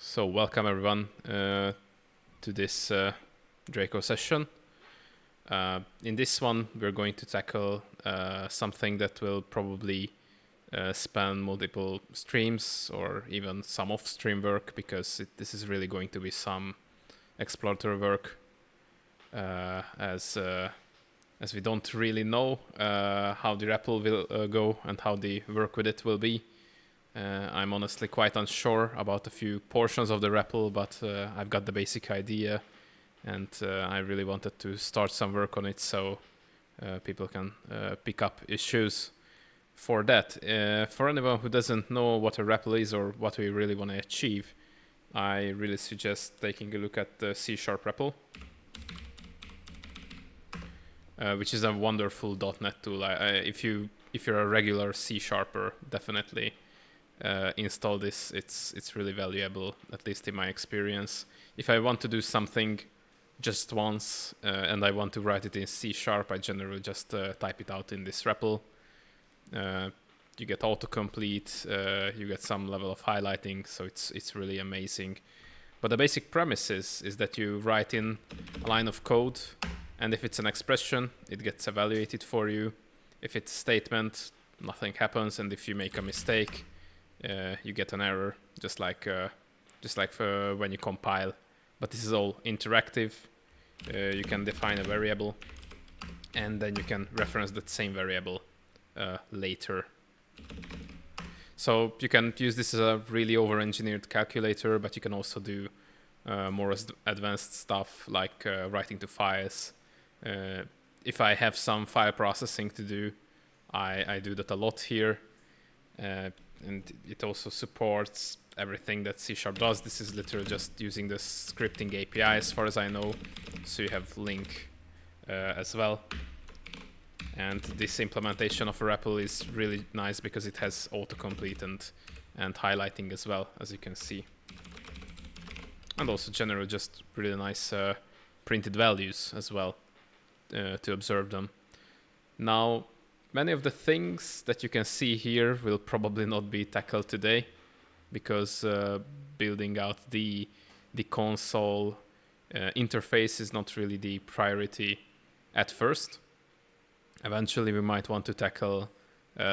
So welcome everyone to this Draco session. In this one we're going to tackle something that will probably span multiple streams or even some off-stream work, because this is really going to be some exploratory work as we don't really know how the REPL will go and how the work with it will be. I'm honestly quite unsure about a few portions of the REPL, but I've got the basic idea, and I really wanted to start some work on it so people can pick up issues for that. For anyone who doesn't know what a REPL is or what we really want to achieve, I really suggest taking a look at the C# REPL, which is a wonderful .NET tool. If you're a regular C sharper, definitely install this. It's really valuable, at least in my experience. If I want to do something just once and I want to write it in C#, I generally just type it out in this REPL. You get autocomplete, you get some level of highlighting, so it's really amazing. But the basic premise is that you write in a line of code, and if it's an expression, it gets evaluated for you. If it's a statement, nothing happens, and if you make a mistake, you get an error, just like when you compile. But this is all interactive. You can define a variable, and then you can reference that same variable later. So you can use this as a really over-engineered calculator, but you can also do more advanced stuff like writing to files. If I have some file processing to do, I do that a lot here. And it also supports everything that C# does. This is literally just using the scripting API as far as I know. So you have link as well. And this implementation of a REPL is really nice because it has autocomplete and highlighting as well, as you can see. And also generally just really nice printed values as well to observe them. Now, many of the things that you can see here will probably not be tackled today, because building out the console interface is not really the priority at first. Eventually we might want to tackle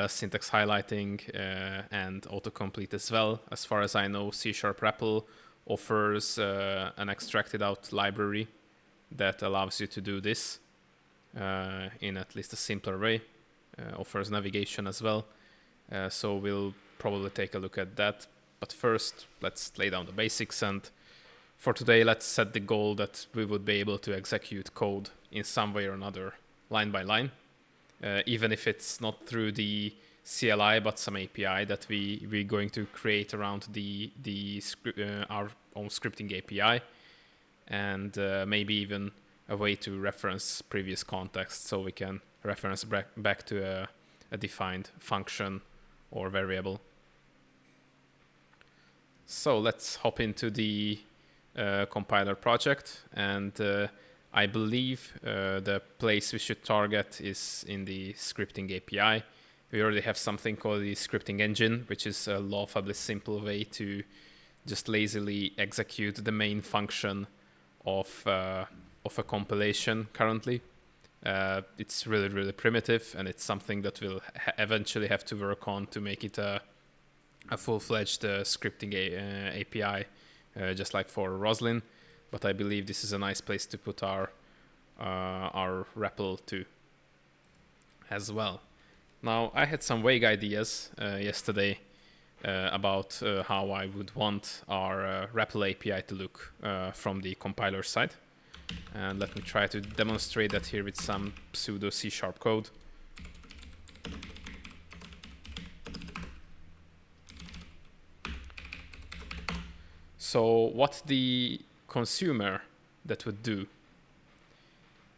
syntax highlighting and autocomplete as well. As far as I know, C# REPL offers an extracted out library that allows you to do this in at least a simpler way. Offers navigation as well, so we'll probably take a look at that. But first, let's lay down the basics, and for today let's set the goal that we would be able to execute code in some way or another, line by line, even if it's not through the CLI but some API that we're going to create around our own scripting API, and maybe even a way to reference previous context, so we can reference back to a defined function or variable. So let's hop into the compiler project, and I believe the place we should target is in the scripting API. We already have something called the scripting engine, which is a laughably simple way to just lazily execute the main function of a compilation currently. It's really primitive, and it's something that we'll eventually have to work on to make it a full-fledged scripting API, just like for Roslyn. But I believe this is a nice place to put our REPL to as well. Now, I had some vague ideas yesterday about how I would want our REPL API to look from the compiler side. And let me try to demonstrate that here with some pseudo C# code. So what the consumer that would do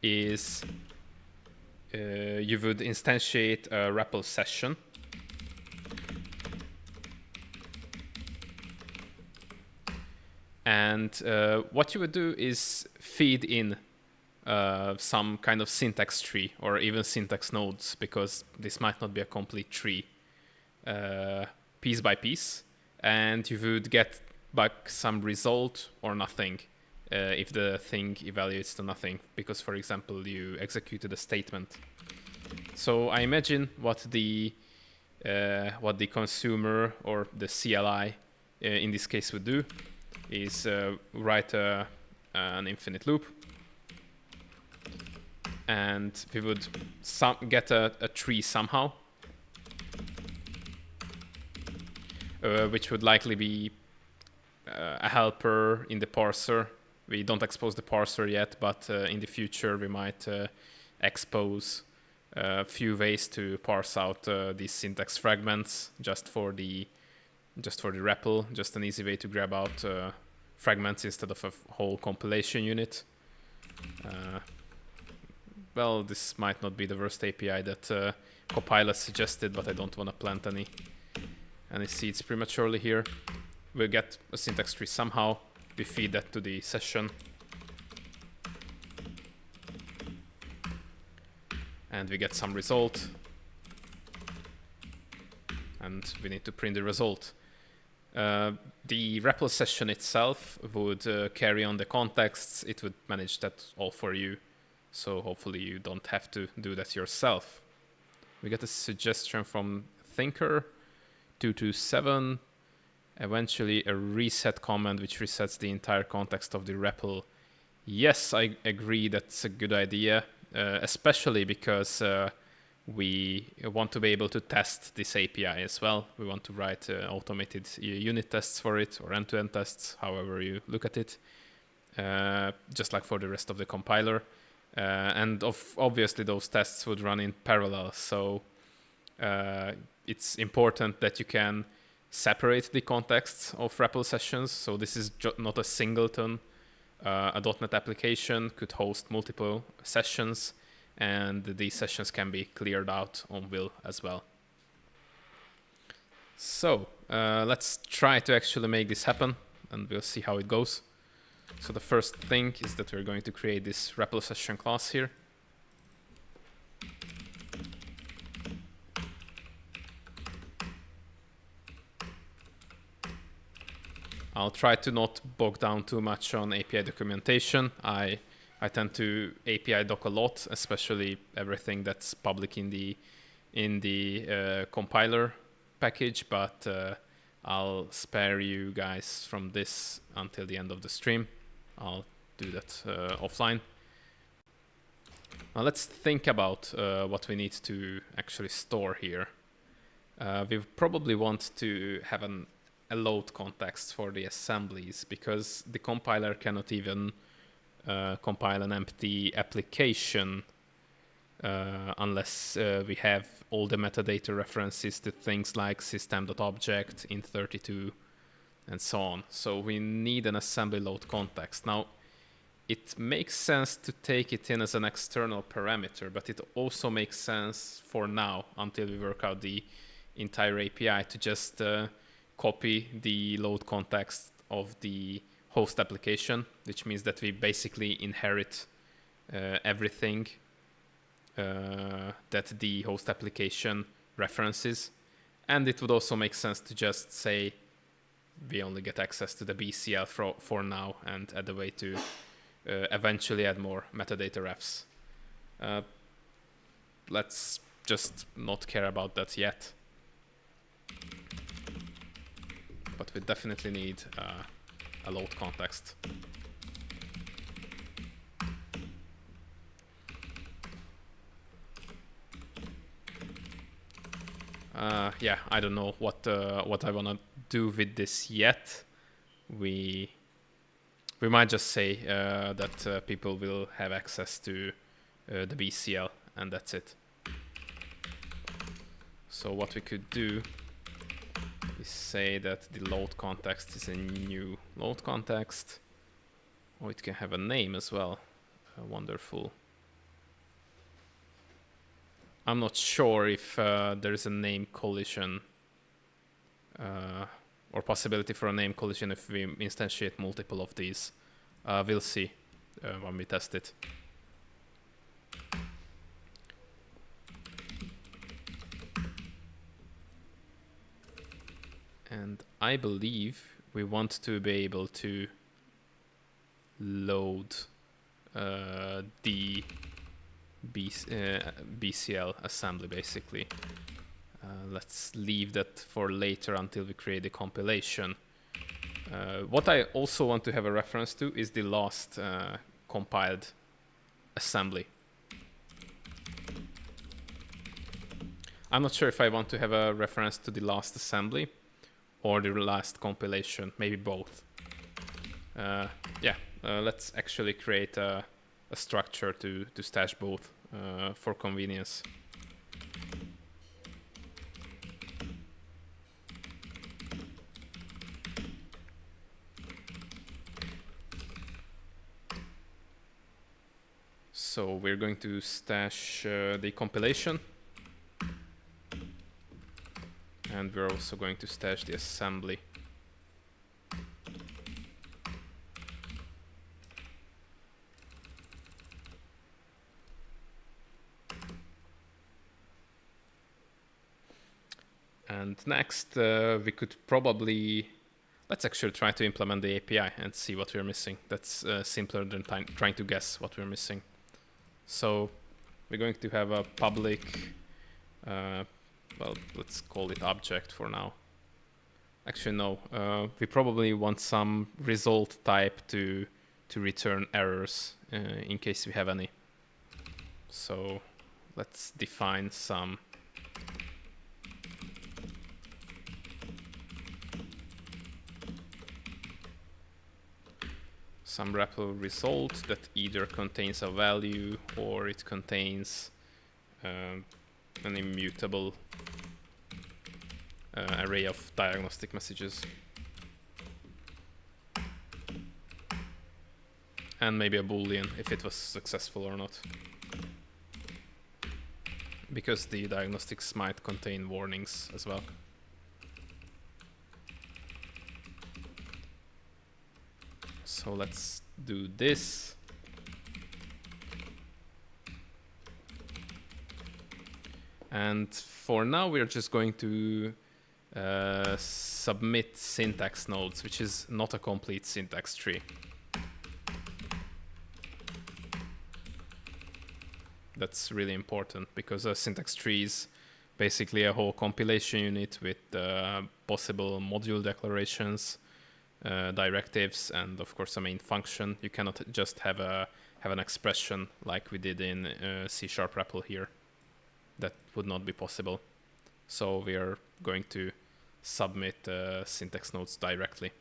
is you would instantiate a REPL session. And what you would do is feed in some kind of syntax tree or even syntax nodes, because this might not be a complete tree, piece by piece. And you would get back some result or nothing if the thing evaluates to nothing, because for example you executed a statement. So I imagine what the consumer or the CLI in this case would do is write an infinite loop, and we would get a tree somehow, which would likely be a helper in the parser. We don't expose the parser yet, but in the future we might expose a few ways to parse out these syntax fragments just for the REPL, just an easy way to grab out fragments instead of a whole compilation unit. Well, this might not be the worst API that Copilot suggested, but I don't want to plant any seeds prematurely here. We'll get a syntax tree somehow. We feed that to the session. And we get some result. And we need to print the result. The REPL session itself would carry on the contexts. It would manage that all for you. So hopefully you don't have to do that yourself. We get a suggestion from Thinker 227. Eventually a reset command which resets the entire context of the REPL. Yes, I agree that's a good idea, especially because we want to be able to test this API as well. We want to write automated unit tests for it, or end-to-end tests, however you look at it, just like for the rest of the compiler. And obviously those tests would run in parallel, so it's important that you can separate the contexts of REPL sessions. So this is not a singleton. A .NET application could host multiple sessions, and these sessions can be cleared out on will as well. So let's try to actually make this happen, and we'll see how it goes. So the first thing is that we're going to create this REPL session class here. I'll try to not bog down too much on API documentation. I tend to API doc a lot, especially everything that's public in the compiler package, but I'll spare you guys from this until the end of the stream. I'll do that offline. Now let's think about what we need to actually store here. We probably want to have a load context for the assemblies, because the compiler cannot even compile an empty application unless we have all the metadata references to things like system.object, int32, and so on. So we need an assembly load context. Now, it makes sense to take it in as an external parameter, but it also makes sense for now, until we work out the entire API, to just copy the load context of the host application, which means that we basically inherit everything that the host application references. And it would also make sense to just say we only get access to the BCL for now, and add a way to eventually add more metadata refs. Let's just not care about that yet. But we definitely need a load context. Yeah, I don't know what I want to do with this yet. We might just say that people will have access to the BCL, and that's it. So what we could do is say that the load context is a new load context. Oh, it can have a name as well. Wonderful. I'm not sure if there is a name collision or possibility for a name collision if we instantiate multiple of these. We'll see when we test it. And I believe we want to be able to load the BCL assembly, basically. Let's leave that for later until we create the compilation. What I also want to have a reference to is the last compiled assembly. I'm not sure if I want to have a reference to the last assembly or the last compilation, maybe both. Let's actually create a structure to stash both for convenience. So we're going to stash the compilation, and we're also going to stash the assembly. And next, we could probably, let's actually try to implement the API and see what we're missing. That's simpler than trying to guess what we're missing. So we're going to have a public, well, let's call it object for now. Actually, no, we probably want some result type to return errors in case we have any. So let's define some REPL result that either contains a value or it contains an immutable array of diagnostic messages. And maybe a boolean if it was successful or not. Because the diagnostics might contain warnings as well. So let's do this. And for now, we're just going to submit syntax nodes, which is not a complete syntax tree. That's really important because a syntax tree is basically a whole compilation unit with possible module declarations, directives, and of course a main function. You cannot just have an expression like we did in C# REPL here. That would not be possible. So we are going to submit syntax nodes directly.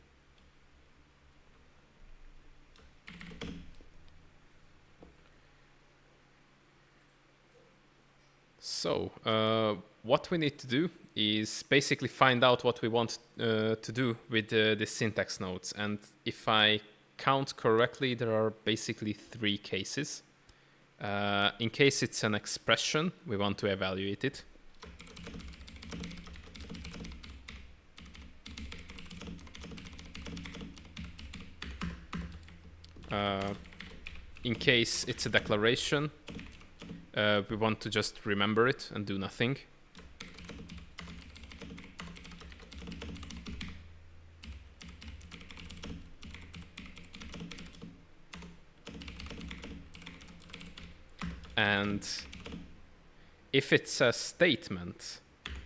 So what we need to do is basically find out what we want to do with the syntax nodes. And if I count correctly, there are basically 3 cases. In case it's an expression, we want to evaluate it. In case it's a declaration, we want to just remember it and do nothing. And if it's a statement,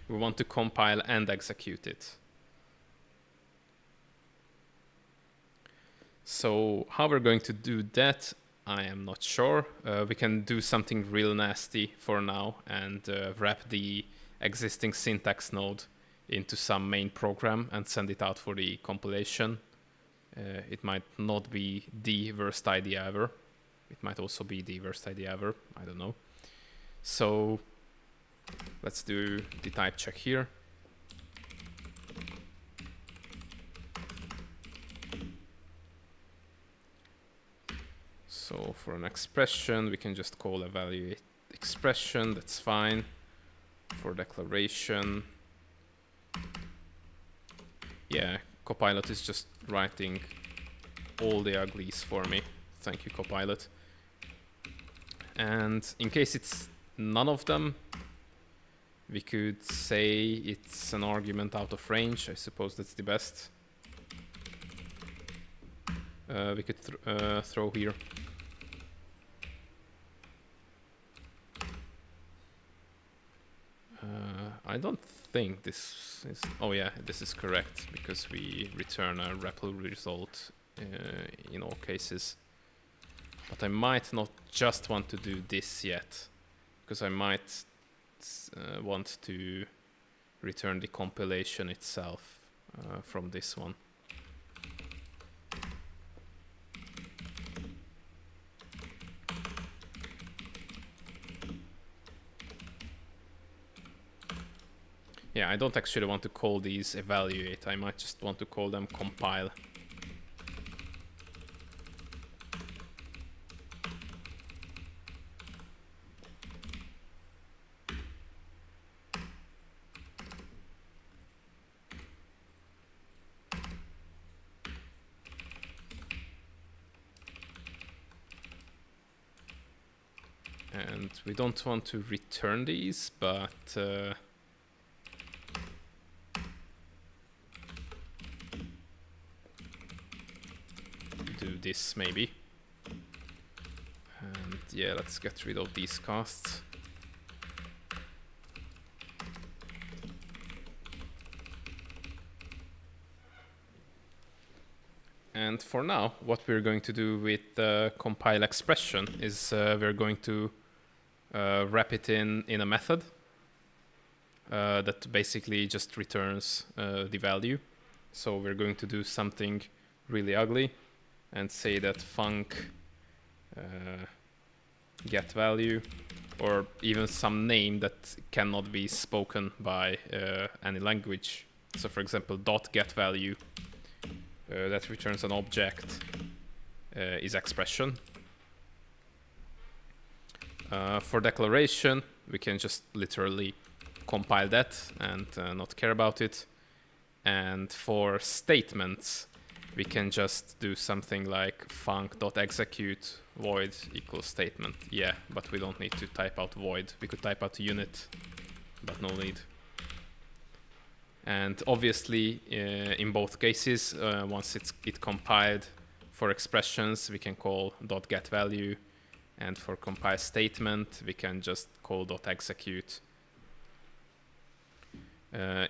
we want to compile and execute it. So how we're going to do that, I am not sure. We can do something real nasty for now and wrap the existing syntax node into some main program and send it out for the compilation. It might not be the worst idea ever. It might also be the worst idea ever. I don't know. So let's do the type check here. So for an expression, we can just call evaluate expression. That's fine. For declaration, yeah, Copilot is just writing all the uglies for me. Thank you, Copilot. And in case it's none of them, we could say it's an argument out of range. I suppose that's the best. we could throw here. I don't think this is... Oh yeah, this is correct, because we return a REPL result in all cases. But I might not just want to do this yet, because I might want to return the compilation itself from this one. Yeah, I don't actually want to call these evaluate. I might just want to call them compile. And we don't want to return these, but do this maybe. And yeah, let's get rid of these casts. And for now, what we're going to do with the compile expression is we're going to wrap it in a method that basically just returns the value. So we're going to do something really ugly and say that func get value, or even some name that cannot be spoken by any language. So for example, dot get value that returns an object is expression. For declaration, we can just literally compile that and not care about it. And for statements, we can just do something like func.execute void equals statement. Yeah, but we don't need to type out void. We could type out unit, but no need. And obviously, in both cases, once it compiled for expressions, we can call .getValue. And for compile statement, we can just call .execute.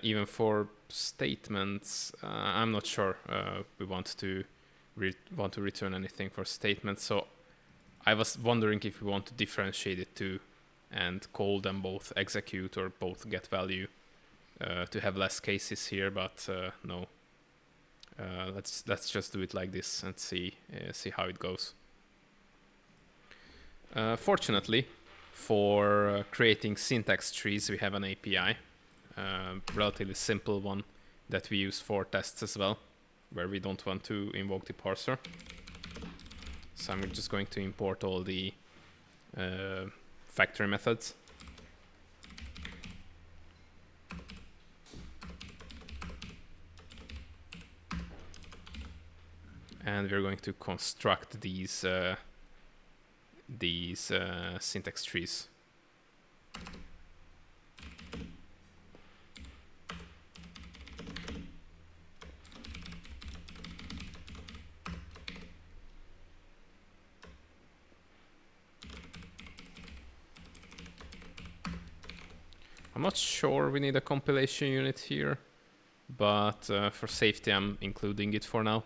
Even for statements, I'm not sure we want to return anything for statements. So I was wondering if we want to differentiate it too and call them both execute or both get value to have less cases here, but no. Let's just do it like this and see how it goes. Fortunately, for creating syntax trees, we have an API. Relatively simple one that we use for tests as well, where we don't want to invoke the parser. So I'm just going to import all the factory methods. And we're going to construct these syntax trees. I'm not sure we need a compilation unit here, but for safety I'm including it for now.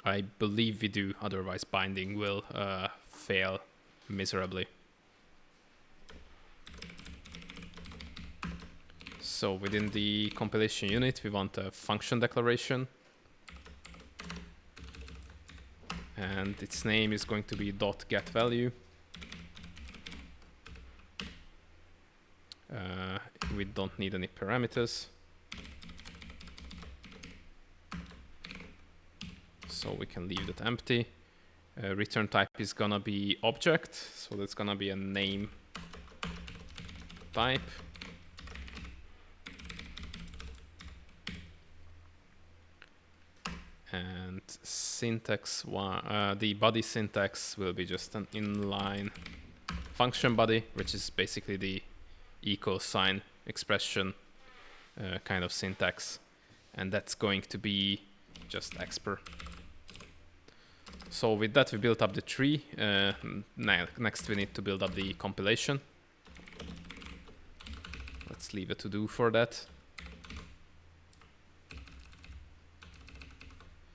I believe we do, otherwise binding will fail miserably. So within the compilation unit, we want a function declaration. And its name is going to be .getValue. We don't need any parameters. So we can leave that empty. Return type is gonna be object, so that's gonna be a name type. And syntax, the body syntax will be just an inline function body, which is basically the equal sign expression kind of syntax. And that's going to be just expr. So with that we built up the tree. Next we need to build up the compilation. Let's leave a to-do for that.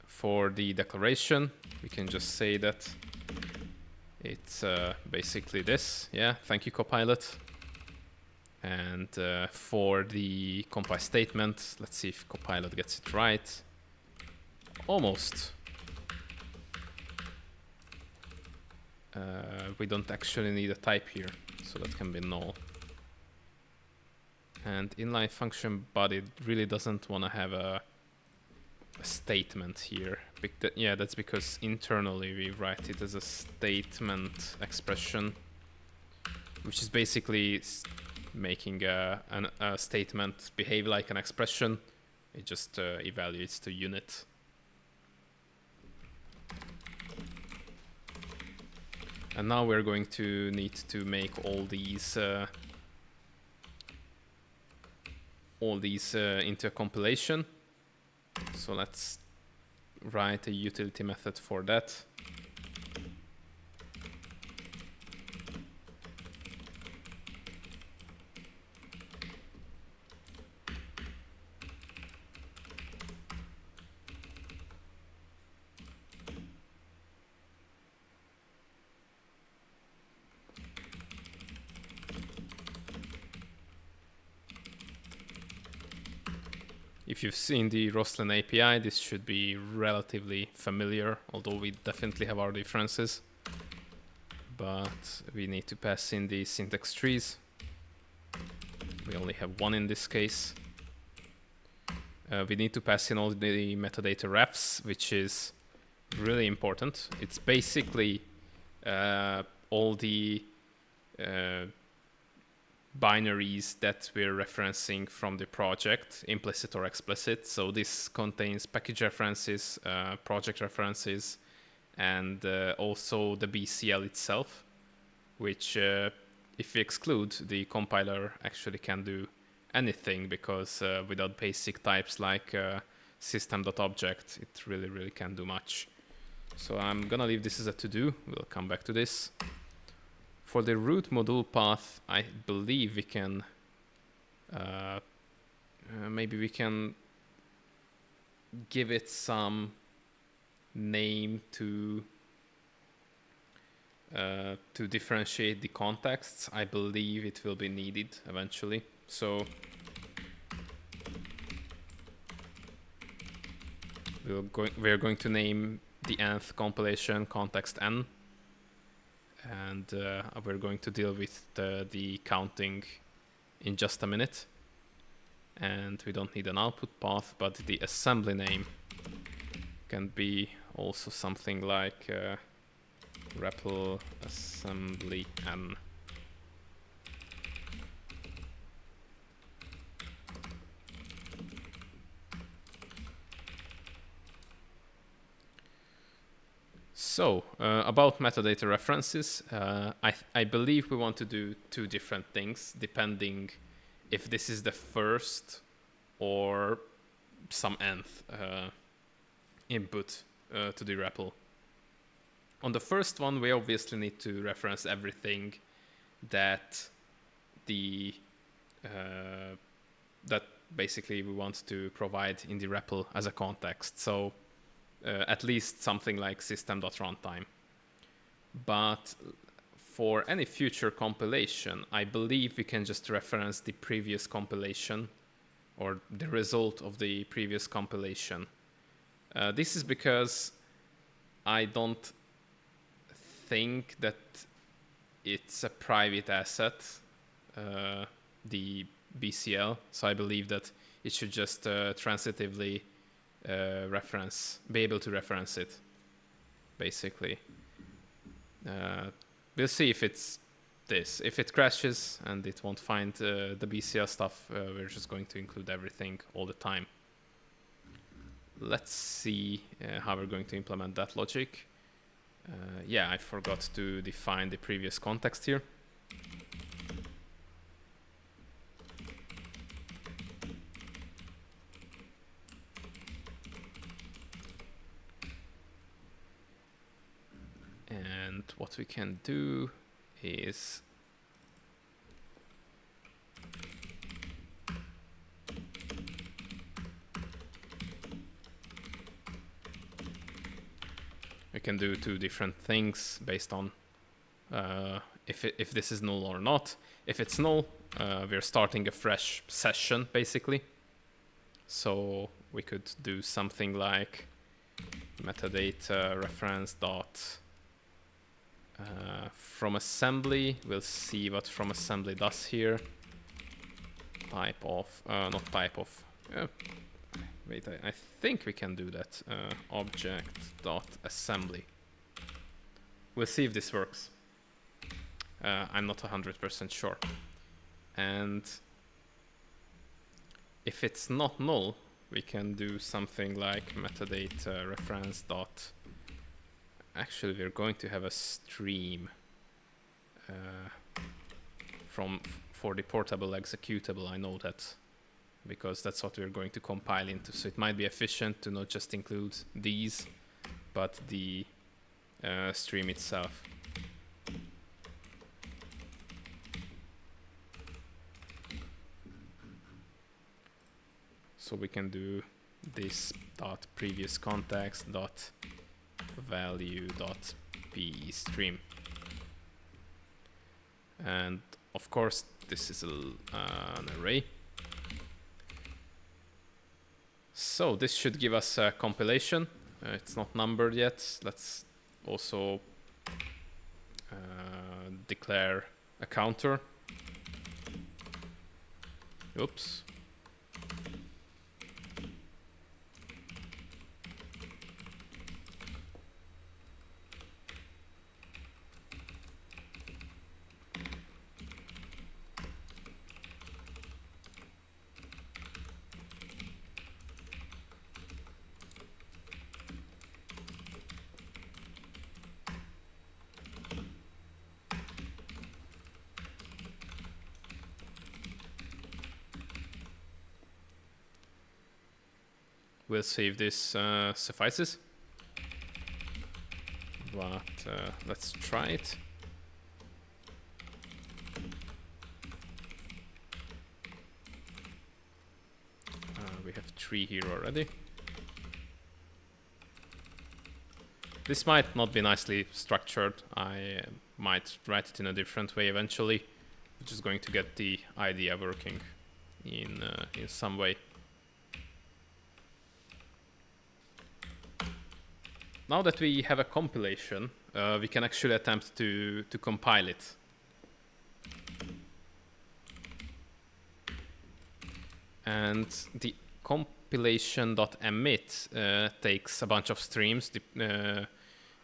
For the declaration, we can just say that it's basically this. Yeah, thank you, Copilot. And for the compile statement, let's see if Copilot gets it right. Almost. We don't actually need a type here, so that can be null. And inline function body really doesn't want to have a statement here. Yeah, that's because internally we write it as a statement expression, which is basically making a statement behave like an expression. It just evaluates the unit. And now we're going to need to make all these into a compilation. So let's write a utility method for that. If you've seen the Roslyn API, this should be relatively familiar, although we definitely have our differences. But we need to pass in the syntax trees. We only have one in this case. We need to pass in all the metadata refs, which is really important. It's basically all the binaries that we're referencing from the project, implicit or explicit. So this contains package references, project references, and also the BCL itself, which if we exclude, the compiler actually can do anything, because without basic types like system.object, it really can't do much. So I'm gonna leave this as a to-do. We'll come back to this. For the root module path, I believe we can maybe we can give it some name to differentiate the contexts. I believe it will be needed eventually. So we're going to name the nth compilation context n. And we're going to deal with the counting in just a minute. And we don't need an output path, but the assembly name can be also something like REPL assembly n. So, about metadata references, I believe we want to do two different things, depending if this is the first or some nth input to the REPL. On the first one, we obviously need to reference everything that that basically we want to provide in the REPL as a context. So at least something like system.runtime. But for any future compilation, I believe we can just reference the previous compilation or the result of the previous compilation. This is because I don't think that it's a private asset, the BCL. So I believe that it should just transitively be able to reference it, basically. We'll see if it's this. If it crashes and it won't find the BCL stuff, we're just going to include everything all the time. Let's see how we're going to implement that logic. Yeah, I forgot to define the previous context here. what we can do is we can do two different things based on if this is null or not. If it's null, we're starting a fresh session basically. So we could do something like metadata reference dot from assembly. We'll see what from assembly does here. Type of not type of. Wait, I think we can do that. Object dot assembly. We'll see if this works. I'm not 100% sure. And if it's not null, we can do something like metadata reference dot. Actually, we're going to have a stream for the portable executable. I know that because that's what we're going to compile into. So it might be efficient to not just include these, but the stream itself. So we can do this dot previous context dot value dot p stream, and of course this is an array. So this should give us a compilation. It's not numbered yet. Let's also declare a counter. Oops. We'll see if this suffices. But let's try it. We have 3 here already. This might not be nicely structured. I might write it in a different way eventually. I'm just going to get the idea working in some way. Now that we have a compilation, we can actually attempt to compile it. And the compilation.emit takes a bunch of streams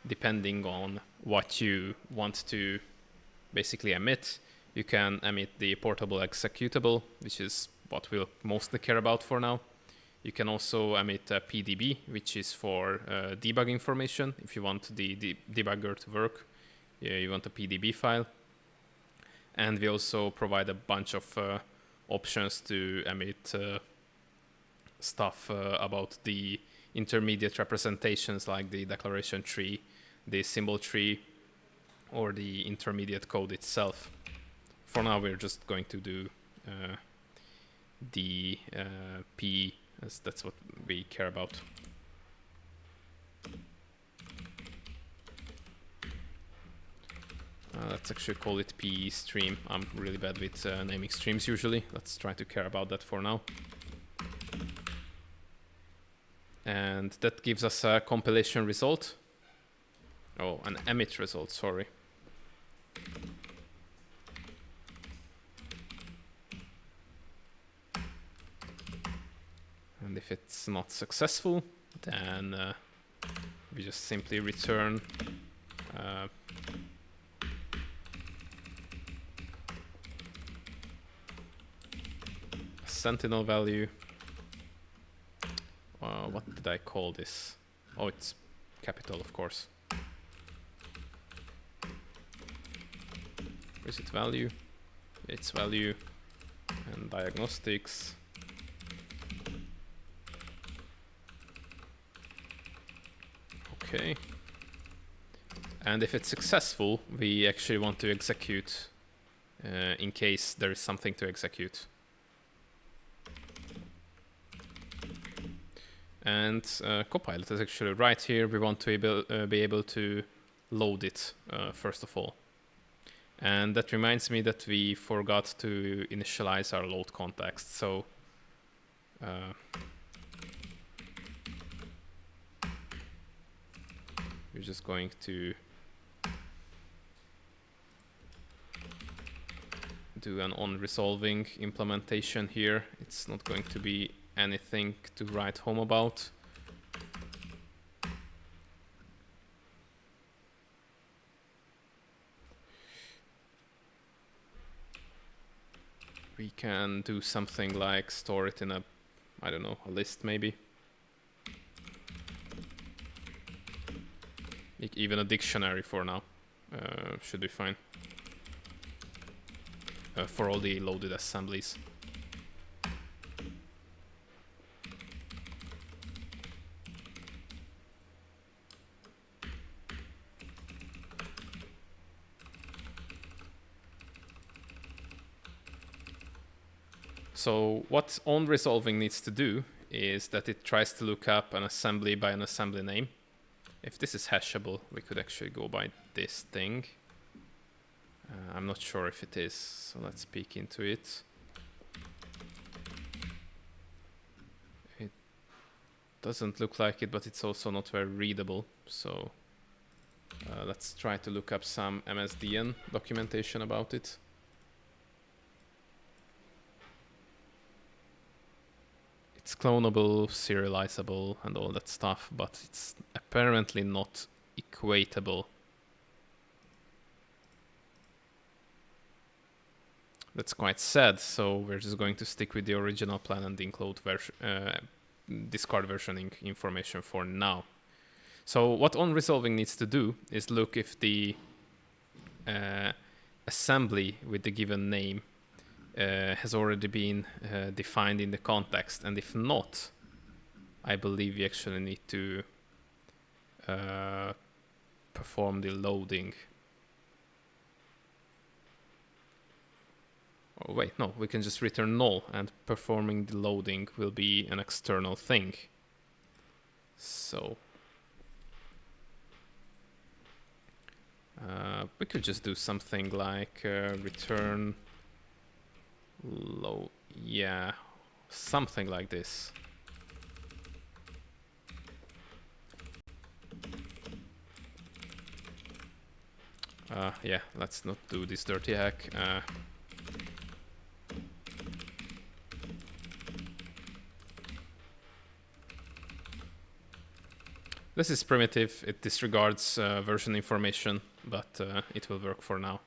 depending on what you want to basically emit. You can emit the portable executable, which is what we'll mostly care about for now. You can also emit a PDB, which is for debug information. If you want the debugger to work, you want a PDB file. And we also provide a bunch of options to emit stuff about the intermediate representations, like the declaration tree, the symbol tree, or the intermediate code itself. For now, we're just going to do the P, as that's what we care about. Let's actually call it P stream. I'm really bad with naming streams usually. Let's try to care about that for now. And that gives us a compilation result. Oh, an emit result, sorry. And if it's not successful, then we just simply return a sentinel value. What did I call this? Oh, it's capital, of course. Is it value? It's value. And diagnostics. Okay. And if it's successful, we actually want to execute in case there is something to execute. And Copilot is actually right here. We want to be able to load it first of all. And that reminds me that we forgot to initialize our load context. So we're just going to do an on-resolving implementation here. It's not going to be anything to write home about. We can do something like store it in a, I don't know, a list maybe. Even a dictionary for now should be fine. For all the loaded assemblies. So what on-resolving needs to do is that it tries to look up an assembly by an assembly name. If this is hashable, we could actually go by this thing. I'm not sure if it is, so let's peek into it. It doesn't look like it, but it's also not very readable. So let's try to look up some MSDN documentation about it. It's clonable, serializable, and all that stuff, but it's apparently not equatable. That's quite sad, so we're just going to stick with the original plan and include discard versioning information for now. So what on-resolving needs to do is look if the assembly with the given name has already been defined in the context, and if not, I believe we actually need to perform the loading. Oh wait, no, we can just return null, and performing the loading will be an external thing. So we could just do something like return load, yeah, something like this. Yeah, let's not do this dirty hack. This is primitive, it disregards version information, but it will work for now.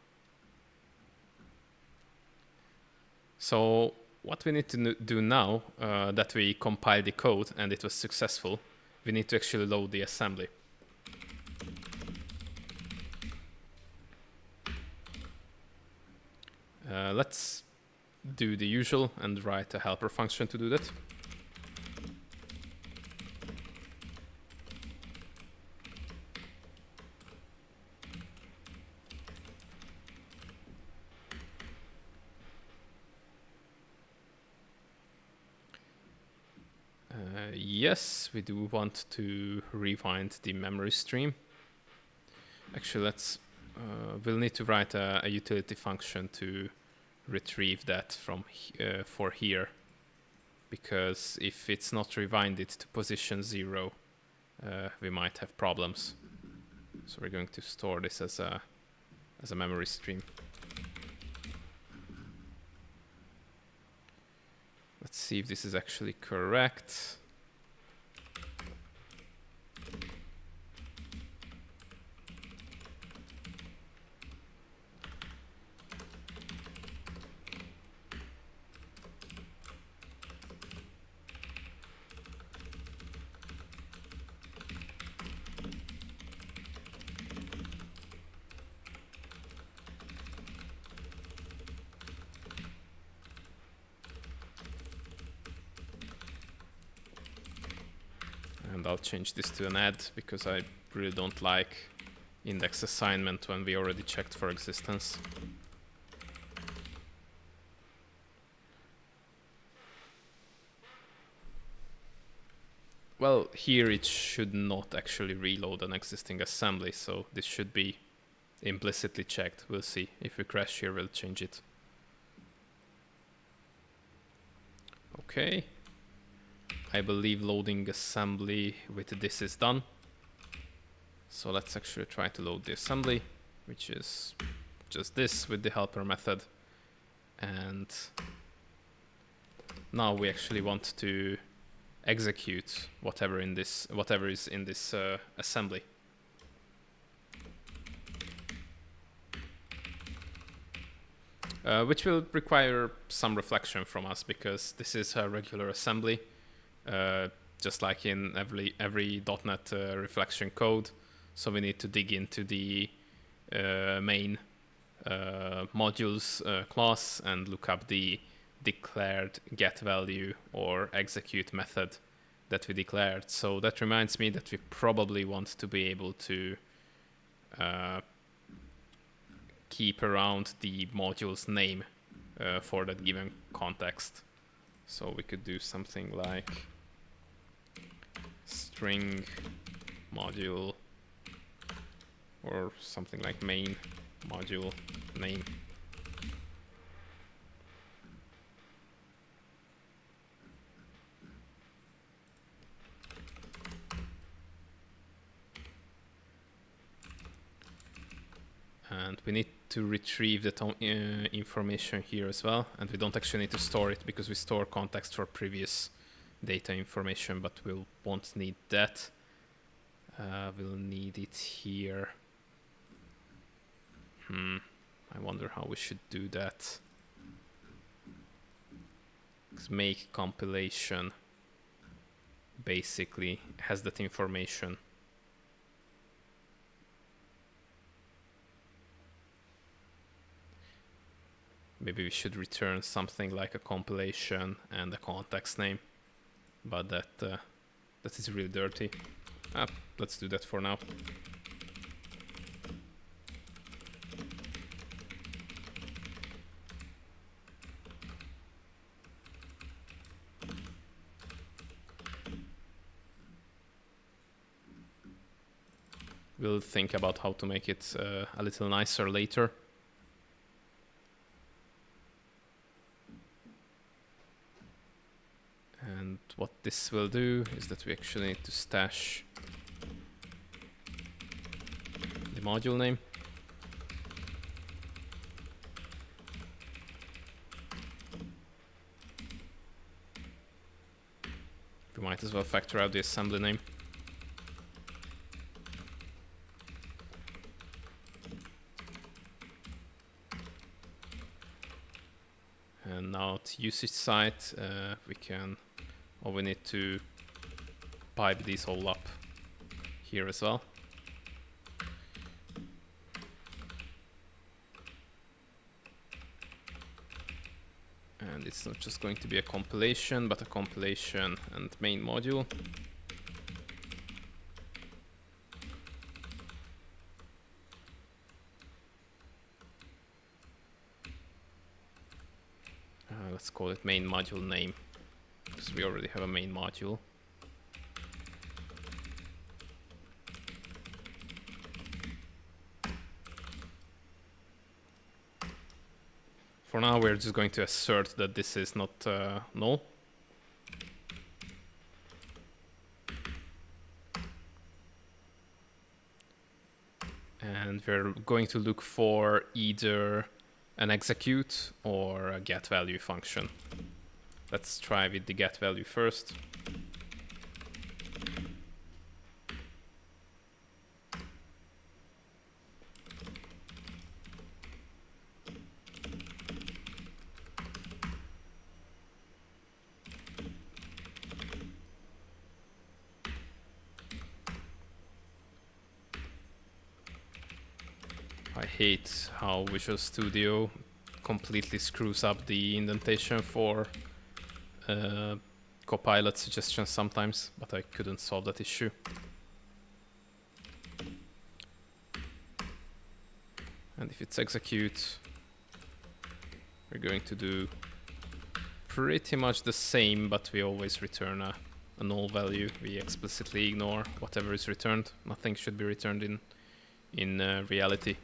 So what we need to do now that we compile the code and it was successful, we need to actually load the assembly. Let's do the usual and write a helper function to do that. Yes, we do want to rewind the memory stream. Actually, let's we'll need to write a utility function to retrieve that from for here, because if it's not rewinded to position 0, we might have problems. So we're going to store this as a memory stream. Let's see if this is actually correct. And I'll change this to an add because I really don't like index assignment when we already checked for existence. Well, here it should not actually reload an existing assembly, so this should be implicitly checked. We'll see. If we crash here, we'll change it. Okay. I believe loading assembly with this is done. So let's actually try to load the assembly, which is just this with the helper method. And now we actually want to execute whatever is in this assembly. Which will require some reflection from us, because this is a regular assembly, just like in every .NET reflection code. So we need to dig into the main modules class and look up the declared get value or execute method that we declared. So that reminds me that we probably want to be able to keep around the module's name for that given context. So we could do something like string module or something like main module name. And we need to retrieve the information here as well. And we don't actually need to store it because we store context for previous data information, but we won't need that. We'll need it here. I wonder how we should do that. Because make compilation basically has that information. Maybe we should return something like a compilation and a context name, but that is really dirty. Let's do that for now. We'll think about how to make it a little nicer later. And what this will do is that we actually need to stash the module name. We might as well factor out the assembly name. And now at usage side, we need to pipe these all up here as well. And it's not just going to be a compilation, but a compilation and main module. Let's call it main module name, because we already have a main module. For now, we're just going to assert that this is not null. And we're going to look for either an execute or a get value function. Let's try with the get value first. I hate how Visual Studio completely screws up the indentation for Copilot suggestions sometimes, but I couldn't solve that issue. And if it's execute, we're going to do pretty much the same, but we always return a null value. We explicitly ignore whatever is returned. Nothing should be returned in reality.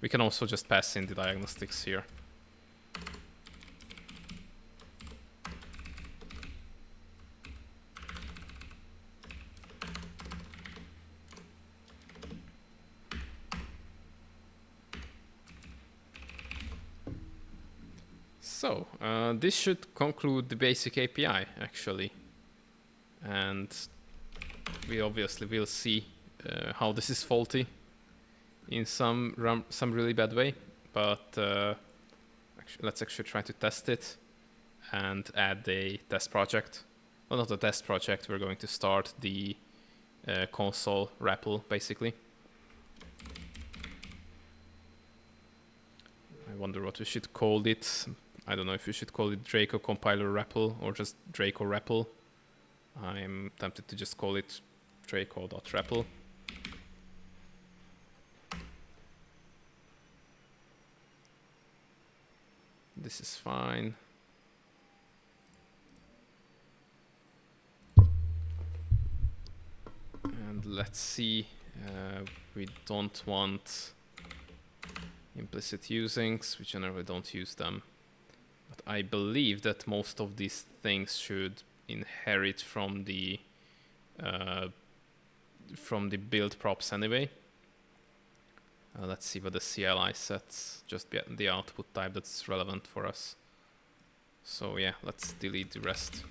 We can also just pass in the diagnostics here. So, this should conclude the basic API, actually. And we obviously will see how this is faulty in some really bad way. But let's actually try to test it and add a test project. Well, not a test project, we're going to start the console REPL, basically. I wonder what we should call it. I don't know if we should call it Draco compiler REPL or just Draco REPL. I'm tempted to just call it Draco.REPL. This is fine. And let's see, we don't want implicit usings, we generally don't use them. But I believe that most of these things should inherit from the build props anyway. Let's see what the CLI sets, just the output type that's relevant for us. So yeah, let's delete the rest.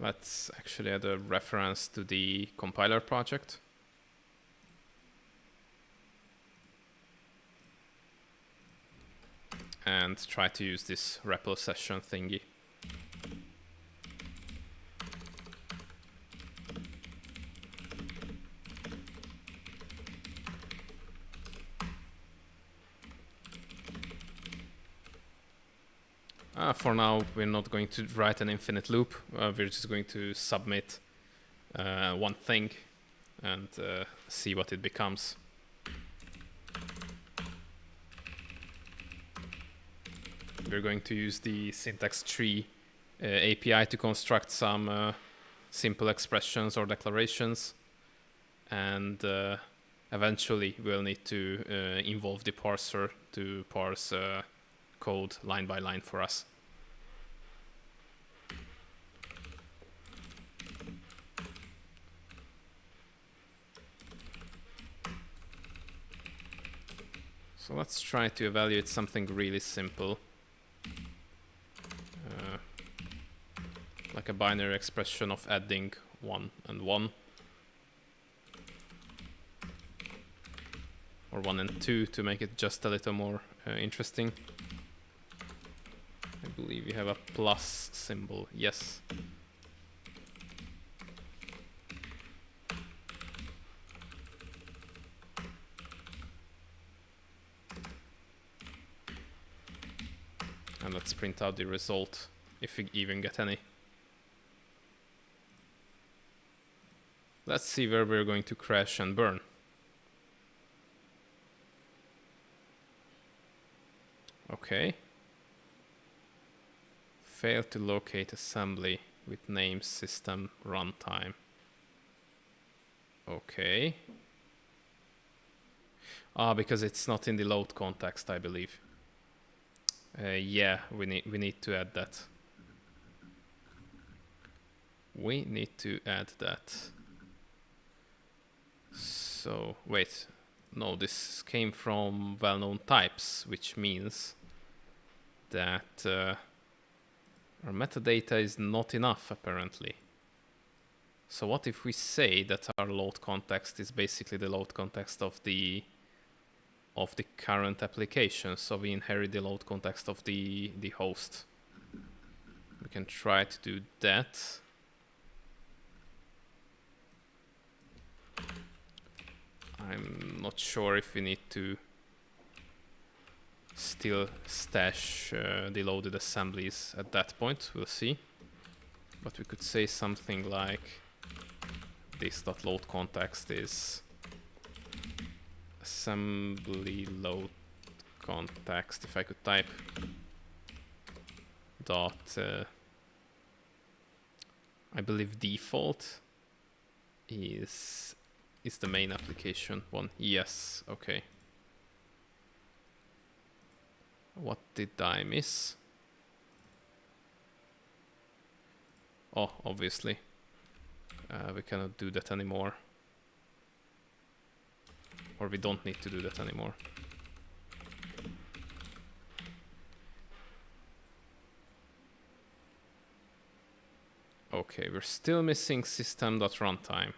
Let's actually add a reference to the compiler project. And try to use this REPL session thingy. For now, we're not going to write an infinite loop. We're just going to submit one thing and see what it becomes. We're going to use the syntax tree API to construct some simple expressions or declarations. And eventually, we'll need to involve the parser to parse code line by line for us. So let's try to evaluate something really simple. Like a binary expression of adding 1 and 1. Or 1 and 2 to make it just a little more interesting. I believe we have a plus symbol, yes. And let's print out the result, if we even get any. Let's see where we're going to crash and burn. Okay. Failed to locate assembly with name system runtime. Okay. Because it's not in the load context, I believe. Yeah, we need to add that. We need to add that. So wait, no, this came from well-known types, which means that our metadata is not enough apparently. So what if we say that our load context is basically the load context of the current application, so we inherit the load context of the host. We can try to do that. I'm not sure if we need to still stash the loaded assemblies at that point. We'll see. But we could say something like this.load context is assembly load context. If I could type dot, I believe default is the main application one. Yes, okay. What did I miss? Oh, obviously. We cannot do that anymore. Or we don't need to do that anymore. Okay, we're still missing system.runtime.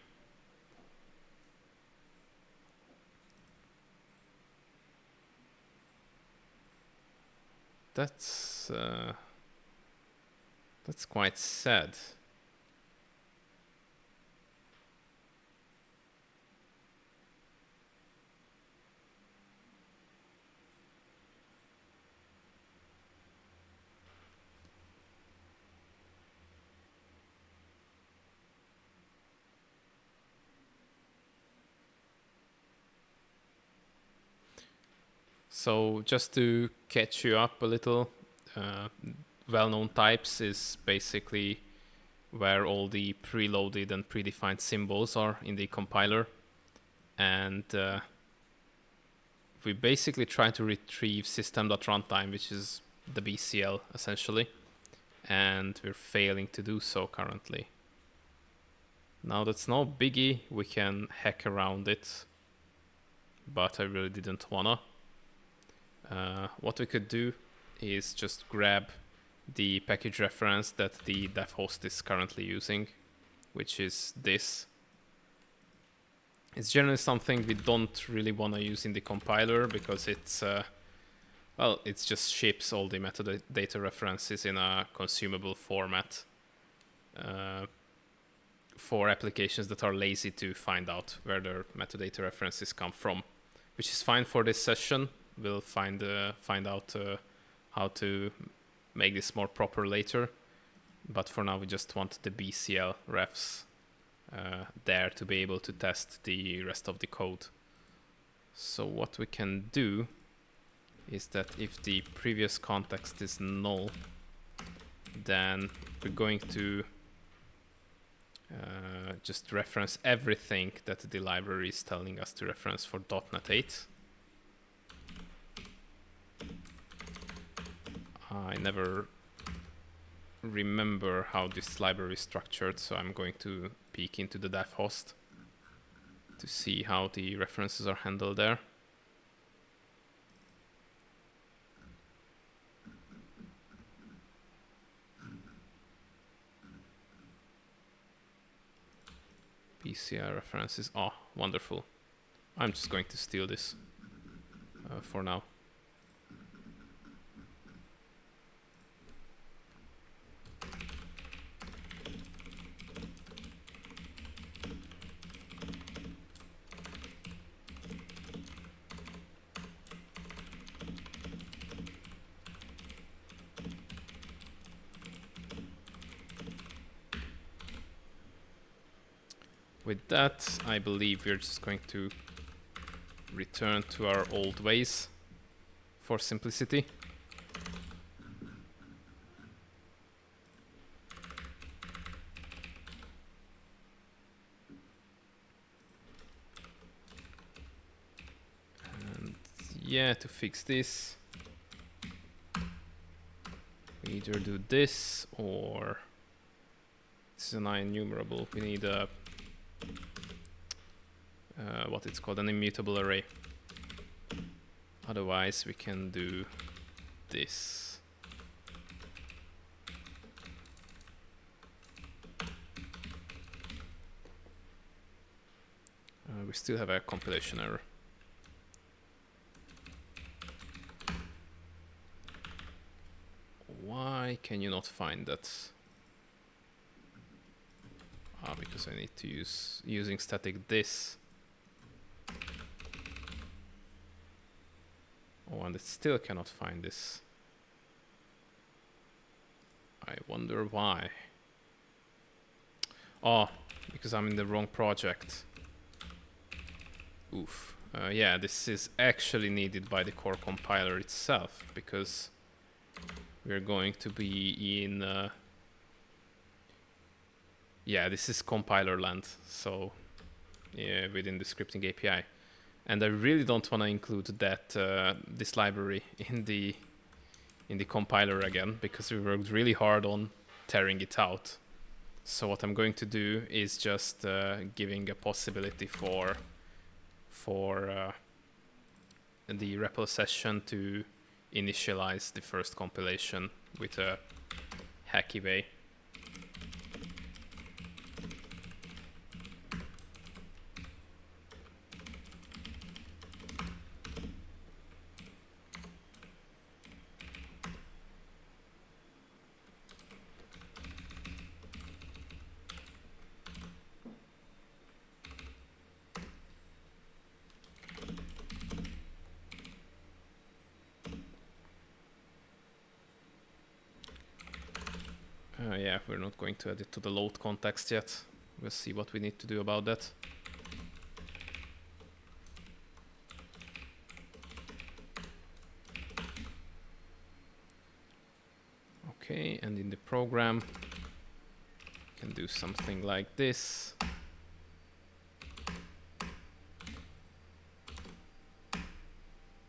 That's quite sad. So just to catch you up a little, well-known types is basically where all the preloaded and predefined symbols are in the compiler. And we basically try to retrieve system.runtime, which is the BCL essentially. And we're failing to do so currently. Now that's no biggie, we can hack around it, but I really didn't wanna. What we could do is just grab the package reference that the dev host is currently using, which is this. It's generally something we don't really want to use in the compiler because it's, well, it just ships all the metadata references in a consumable format for applications that are lazy to find out where their metadata references come from, which is fine for this session. We'll find out how to make this more proper later, but for now we just want the BCL refs there to be able to test the rest of the code. So what we can do is that if the previous context is null, then we're going to just reference everything that the library is telling us to reference for .NET 8. I never remember how this library is structured, so I'm going to peek into the dev host to see how the references are handled there. PCI references. Oh, wonderful. I'm just going to steal this for now. With that, I believe we're just going to return to our old ways for simplicity. And yeah, to fix this, we either do this or this is an enumerable. We need a what it's called, an immutable array. Otherwise we can do this. We still have a compilation error. Why can you not find that? Because I need to use using static this. Oh, and it still cannot find this. I wonder why. Oh, because I'm in the wrong project. Oof. Yeah, this is actually needed by the core compiler itself, because we're going to be in... yeah, this is compiler land, so yeah, within the scripting API. And I really don't want to include that this library in the compiler again, because we worked really hard on tearing it out. So what I'm going to do is just giving a possibility for the REPL session to initialize the first compilation with a hacky way. Yeah, we're not going to add it to the load context yet. We'll see what we need to do about that. Okay, and in the program, we can do something like this.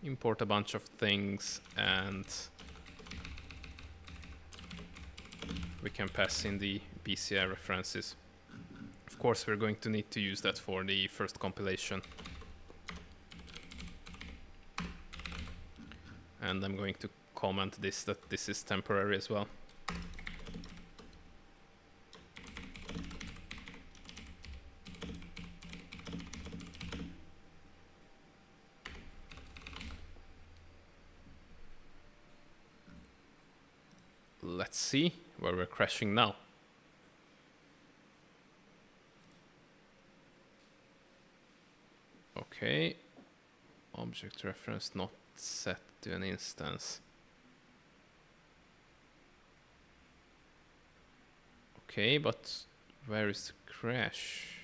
Import a bunch of things, and we can pass in the BCI references. Of course, we're going to need to use that for the first compilation. And I'm going to comment this, that this is temporary as well. Let's see where we're crashing now. Okay, object reference not set to an instance. Okay, but where is the crash?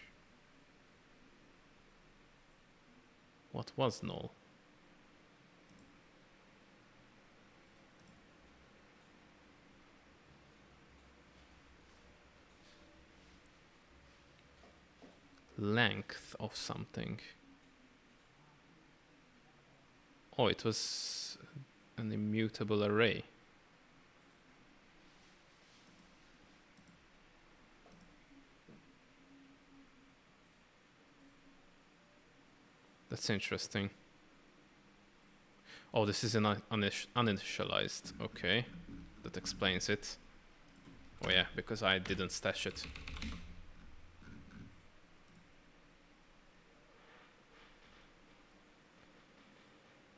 What was null? Length of something. Oh, it was an immutable array. That's interesting. Oh, this is an uninitialized. Okay, that explains it. Oh yeah, because I didn't stash it.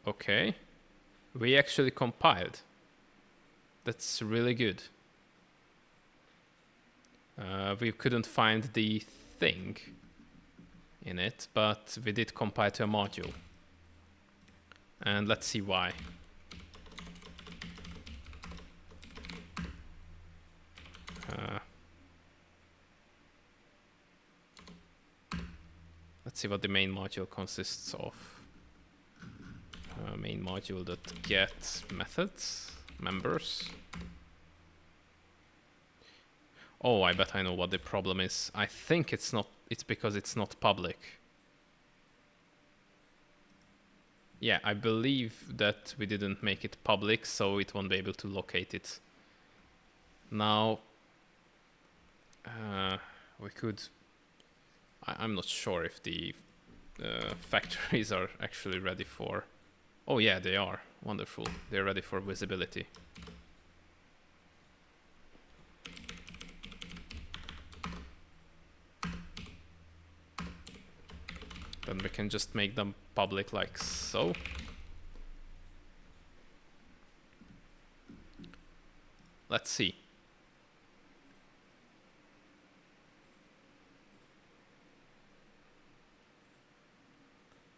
Okay, we actually compiled. That's really good. We couldn't find the thing in it, but we did compile to a module. And let's see why. Let's see what the main module consists of. Main module that get methods, members. Oh, I bet I know what the problem is. I think it's because it's not public. Yeah, I believe that we didn't make it public, so it won't be able to locate it. Now, we could... I'm not sure if the factories are actually ready for... Oh yeah, they are. Wonderful. They're ready for visibility. Then we can just make them public like so. Let's see.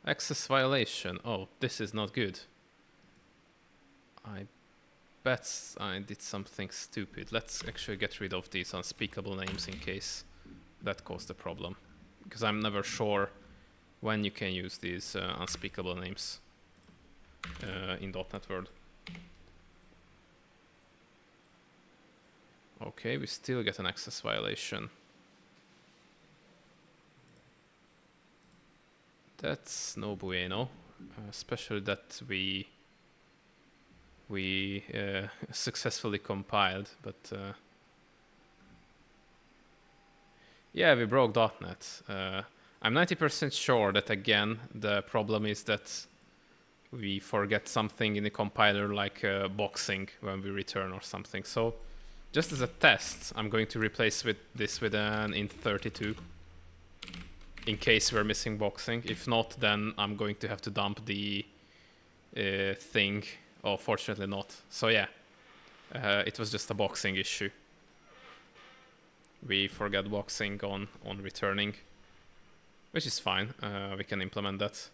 Access violation. Oh, this is not good. I bet I did something stupid. Let's actually get rid of these unspeakable names in case that caused a problem. Because I'm never sure when you can use these unspeakable names in .NET World. Okay, we still get an access violation. That's no bueno, especially that we successfully compiled, but yeah, we broke .NET. I'm 90% sure that again the problem is that we forget something in the compiler, like boxing when we return or something. So just as a test, I'm going to replace this with an int32 in case we're missing boxing. If not, then I'm going to have to dump the thing. Oh, fortunately not. So yeah, it was just a boxing issue. We forgot boxing on returning, which is fine. We can implement that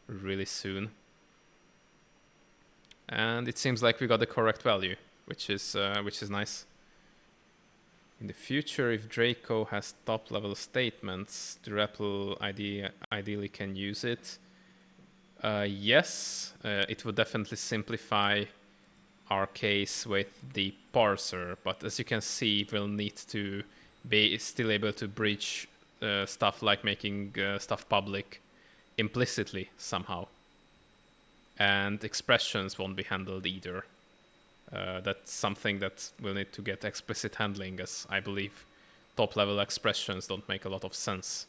really soon. And it seems like we got the correct value, which is nice. In the future, if Draco has top-level statements, the REPL ideally can use it. Yes, it would definitely simplify our case with the parser, but as you can see, we'll need to be still able to breach stuff like making stuff public implicitly somehow. And expressions won't be handled either. That's something that will need to get explicit handling, as I believe top-level expressions don't make a lot of sense.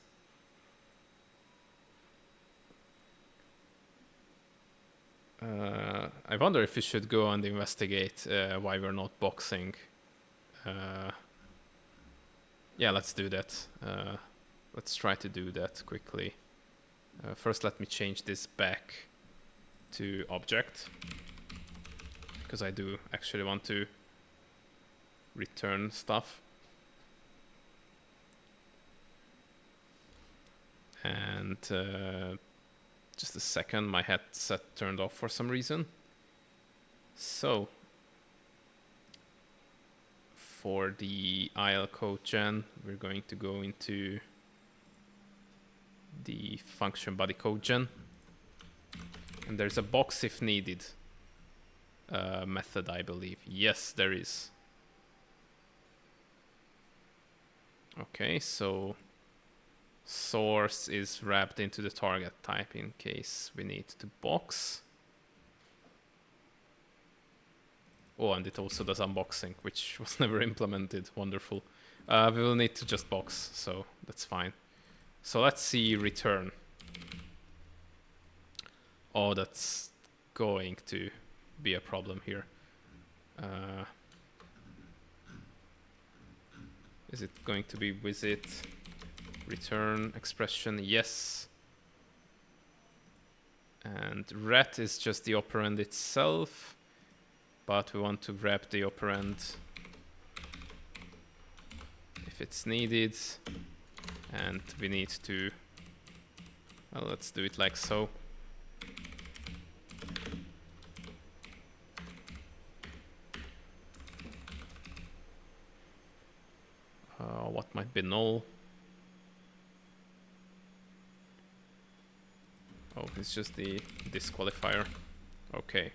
I wonder if we should go and investigate why we're not boxing. Yeah, let's do that. Let's try to do that quickly. First, let me change this back to object, because I do actually want to return stuff. And just a second, my headset turned off for some reason. So for the IL code gen, we're going to go into the function body code gen, and there's a box if needed method, I believe. Yes, there is. Okay, so source is wrapped into the target type in case we need to box. Oh, and it also does unboxing, which was never implemented. Wonderful. We will need to just box, so that's fine. So let's see return. Oh, that's going to be a problem here. Is it going to be visit return expression? Yes. And ret is just the operand itself, but we want to wrap the operand if it's needed, and we need to, well, let's do it like so. What might be null? Oh, it's just the disqualifier. Okay.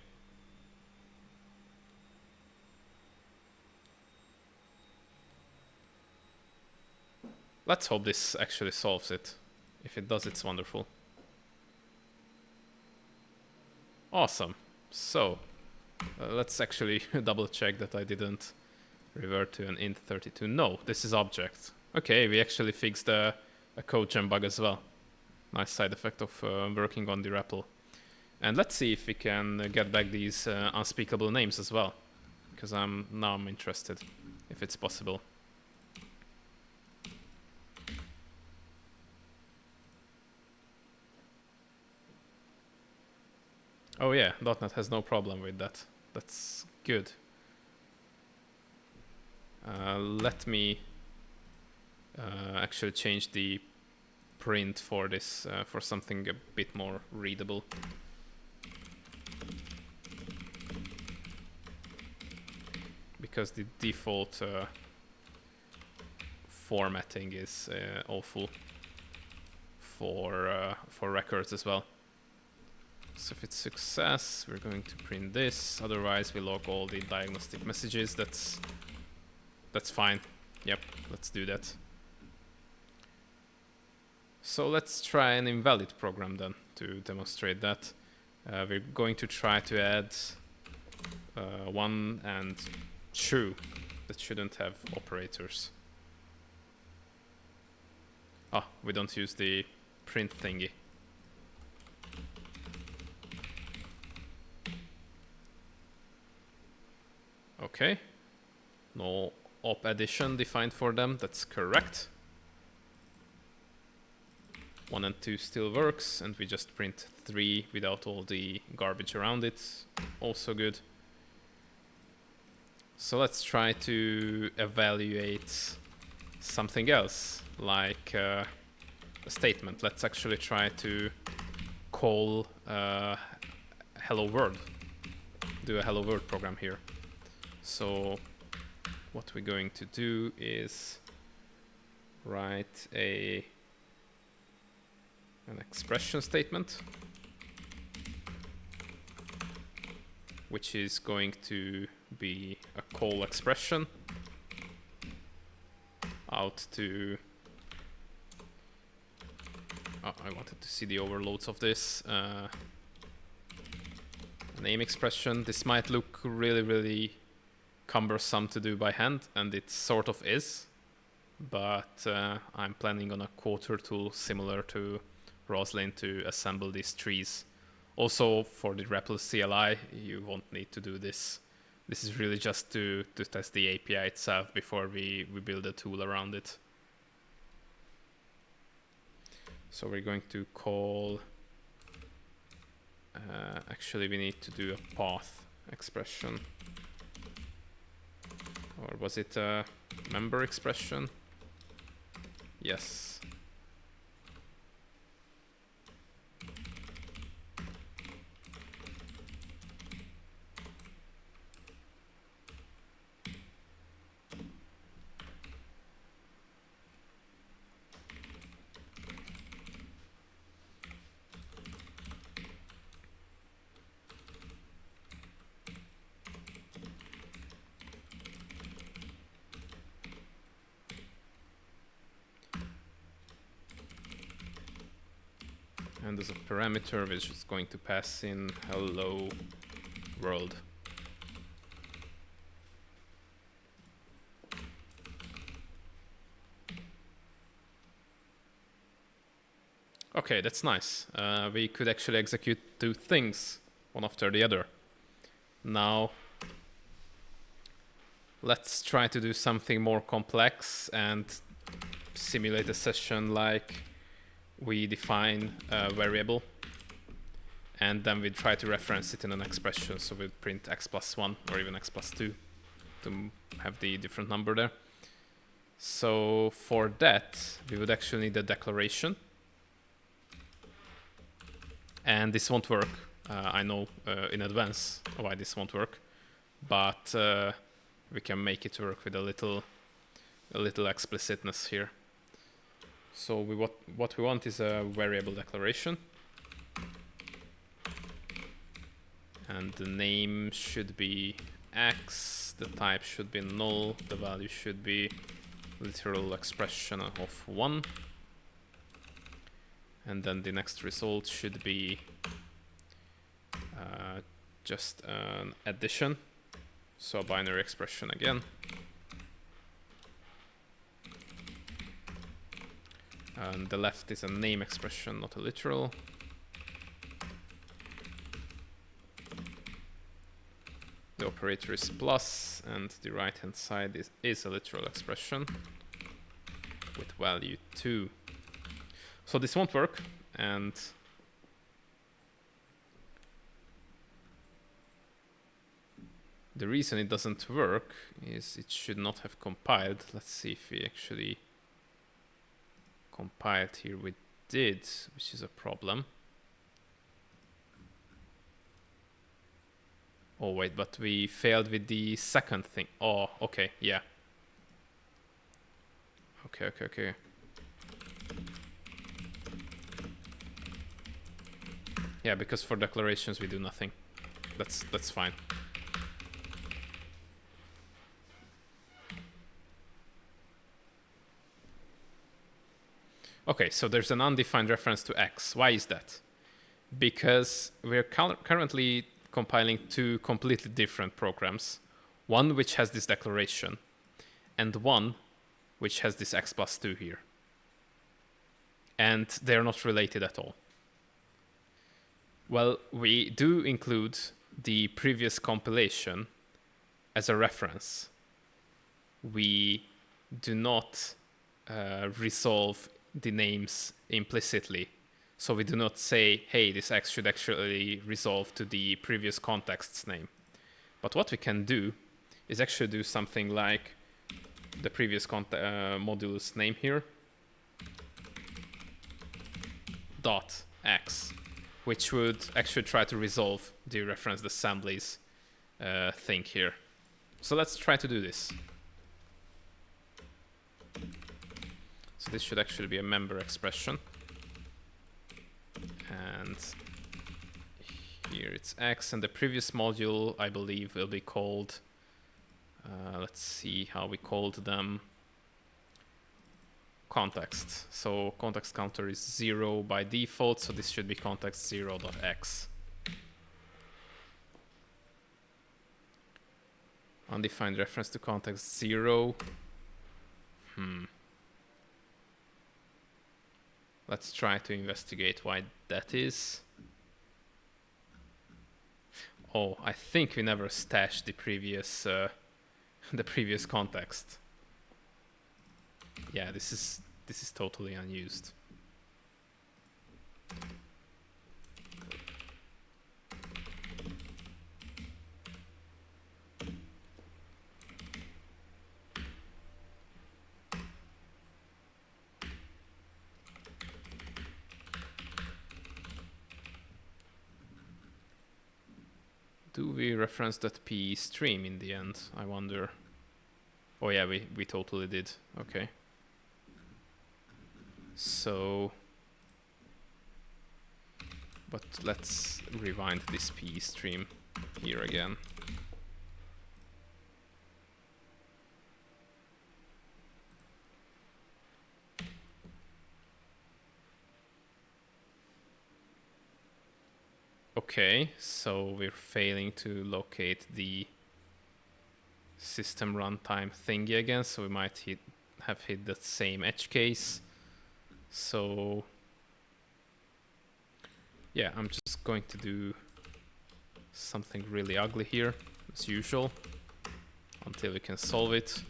Let's hope this actually solves it. If it does, it's wonderful. Awesome. So, let's actually double check that I didn't revert to an int32. No, this is object. Okay, we actually fixed a code gen bug as well. Nice side effect of working on the REPL. And let's see if we can get back these unspeakable names as well, because now I'm interested if it's possible. Oh yeah, .NET has no problem with that. That's good. Let me actually change the print for this for something a bit more readable. because the default formatting is awful for records as well. So if it's success, we're going to print this. Otherwise, we log all the diagnostic messages. That's fine. Yep, let's do that. So let's try an invalid program then to demonstrate that. We're going to try to add 1 and 2 that shouldn't have operators. Ah, we don't use the print thingy. Okay, no op addition defined for them, that's correct. 1 and 2 still works, and we just print 3 without all the garbage around it, also good. So let's try to evaluate something else, like a statement. Let's actually try to call hello world, do a hello world program here. So what we're going to do is write an expression statement, which is going to be a call expression out to I wanted to see the overloads of this name expression. This might look really cumbersome to do by hand, and it sort of is, but I'm planning on a quarter tool similar to Roslyn to assemble these trees. Also, for the REPL CLI, you won't need to do this. This is really just to test the API itself before we build a tool around it. So we're going to call, actually we need to do a path expression. Or was it a member expression? Yes. And as a parameter, we're just going to pass in hello world. Okay, that's nice. We could actually execute 2 things, one after the other. Now, let's try to do something more complex and simulate a session like we define a variable, and then we try to reference it in an expression. So we print x+1 or even x+2 to have the different number there. So for that, we would actually need a declaration. And this won't work. I know in advance why this won't work, but we can make it work with a little explicitness here. So what we want is a variable declaration, and the name should be x, the type should be null, the value should be literal expression of 1, and then the next result should be just an addition, so a binary expression again. And the left is a name expression, not a literal. The operator is plus, and the right hand side is a literal expression with value 2. So this won't work, and the reason it doesn't work is it should not have compiled. Let's see if we actually compiled here. We did, which is a problem. Oh wait, but we failed with the second thing. Oh, okay, yeah. Okay. Yeah, because for declarations we do nothing. That's fine. Okay, so there's an undefined reference to X. Why is that? Because we're currently compiling two completely different programs. One which has this declaration, and one which has this X plus 2 here. And they're not related at all. Well, we do include the previous compilation as a reference. We do not resolve the names implicitly. So we do not say, hey, this X should actually resolve to the previous context's name. But what we can do is actually do something like the previous module's name here, dot X, which would actually try to resolve the referenced assemblies thing here. So let's try to do this. So this should actually be a member expression. And here it's X, and the previous module, I believe, will be called, let's see how we called them, context. So context counter is 0 by default, so this should be context 0.x. Undefined reference to context 0. Let's try to investigate why that is. Oh, I think we never stashed the previous context. Yeah, this is totally unused. Do we reference that P stream in the end? I wonder. Oh yeah, we totally did. Okay. So, but let's rewind this P stream here again. Okay, so we're failing to locate the system runtime thingy again, so we might have hit that same edge case. So yeah, I'm just going to do something really ugly here, as usual, until we can solve it.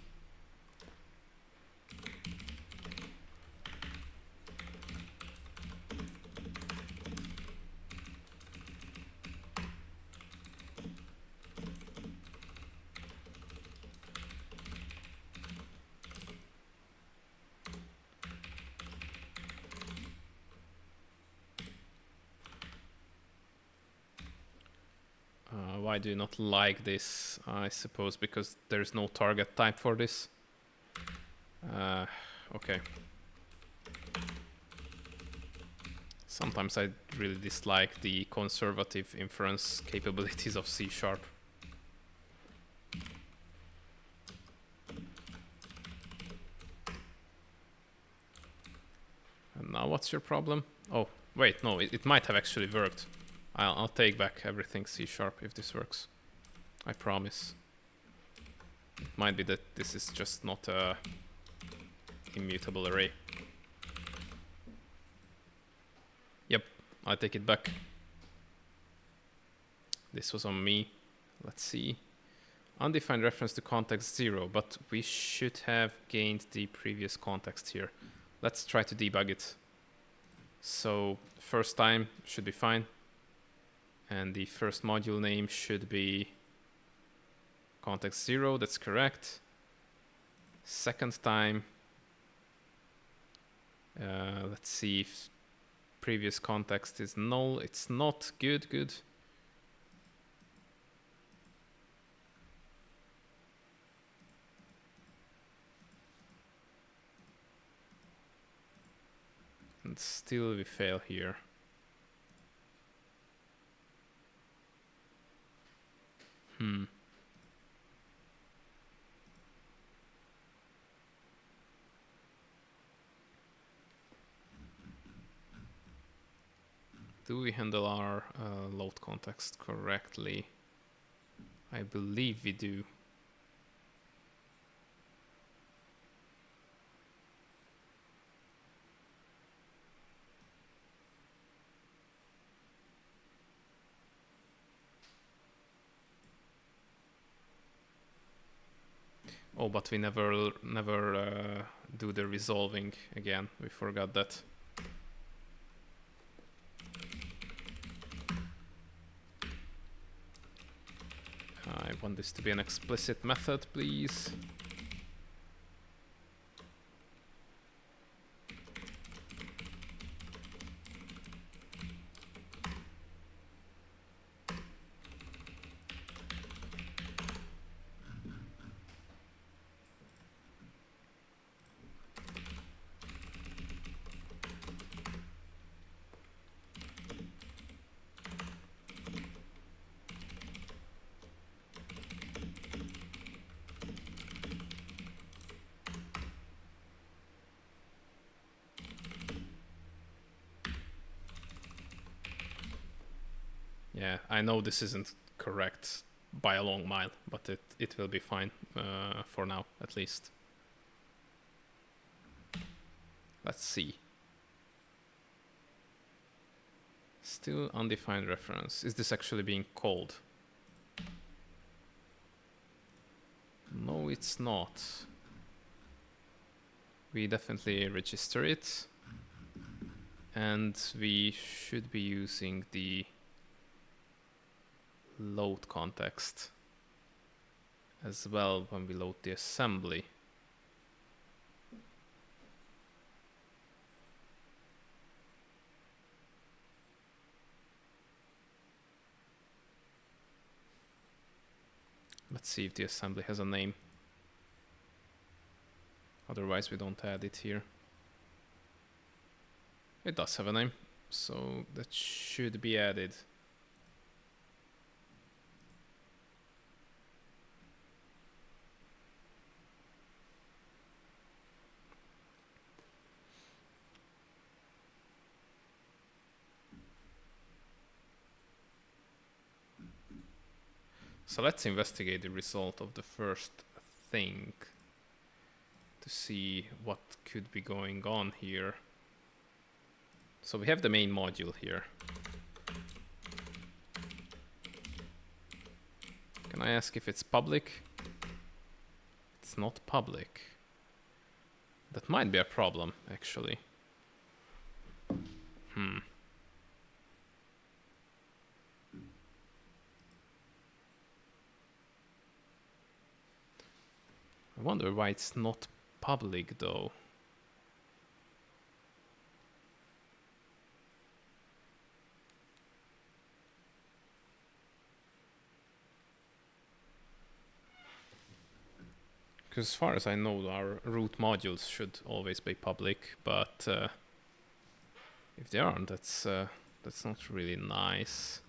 Why do you not like this? I suppose because there's no target type for this. Okay. Sometimes I really dislike the conservative inference capabilities of C#. And now what's your problem? Oh, wait, no, it might have actually worked. I'll take back everything C# if this works. I promise. It might be that this is just not a immutable array. Yep, I take it back. This was on me. Let's see. Undefined reference to context 0, but we should have gained the previous context here. Let's try to debug it. So first time should be fine. And the first module name should be context 0, that's correct. Second time, let's see if previous context is null. It's not. Good. And still we fail here. Do we handle our load context correctly? I believe we do. Oh, but we never do the resolving again. We forgot that. I want this to be an explicit method, please. Yeah, I know this isn't correct by a long mile, but it will be fine for now, at least. Let's see. Still undefined reference. Is this actually being called? No, it's not. We definitely register it. And we should be using the load context as well when we load the assembly. Let's see if the assembly has a name. Otherwise we don't add it here. It does have a name, so that should be added. So let's investigate the result of the first thing to see what could be going on here. So we have the main module here. Can I ask if it's public? It's not public. That might be a problem, actually. I wonder why it's not public though. Because as far as I know, our root modules should always be public, but if they aren't, that's not really nice.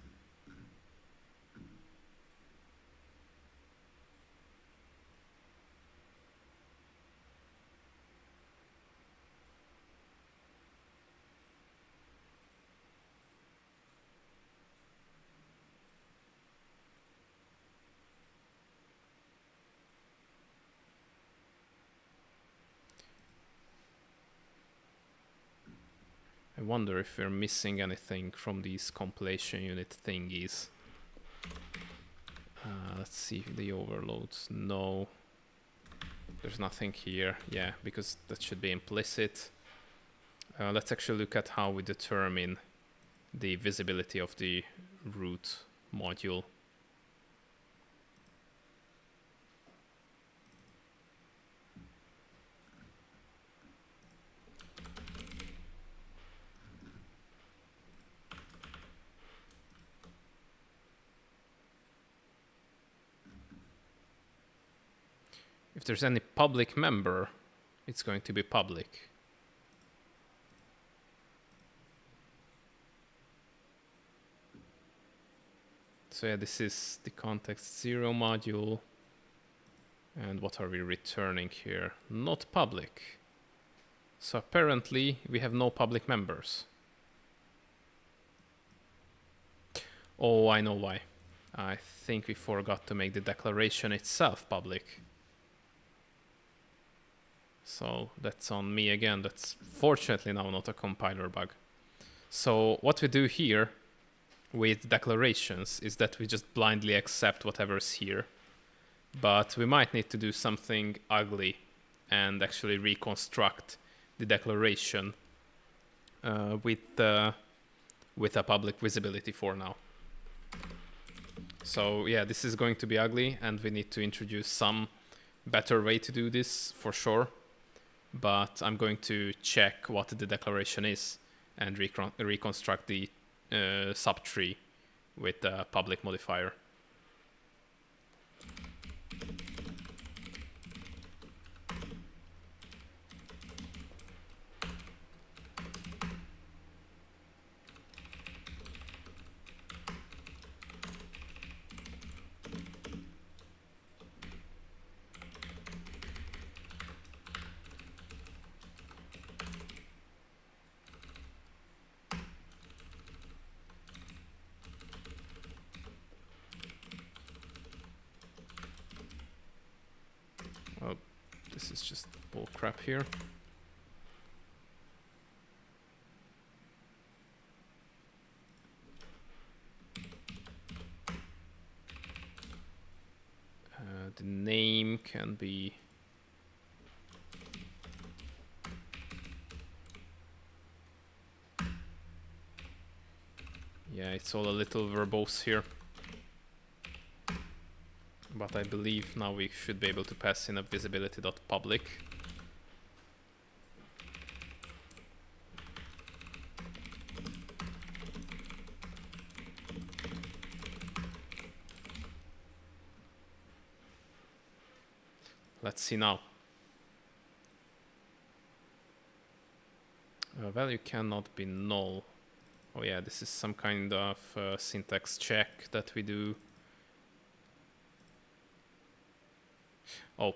I wonder if we're missing anything from these compilation unit thingies. Let's see the overloads. No, there's nothing here. Yeah, because that should be implicit. Let's actually look at how we determine the visibility of the root module. If there's any public member, it's going to be public. So yeah, this is the context 0 module. And what are we returning here? Not public. So apparently we have no public members. Oh, I know why. I think we forgot to make the declaration itself public. So that's on me again. That's fortunately now not a compiler bug. So what we do here with declarations is that we just blindly accept whatever's here. But we might need to do something ugly and actually reconstruct the declaration with a public visibility for now. So yeah, this is going to be ugly, and we need to introduce some better way to do this for sure. But I'm going to check what the declaration is and reconstruct the subtree with a public modifier. Oh, this is just bull crap here. The name can be it's all a little verbose here. But I believe now we should be able to pass in a visibility.public. Let's see now. Value cannot be null. Oh yeah, this is some kind of syntax check that we do. Oh,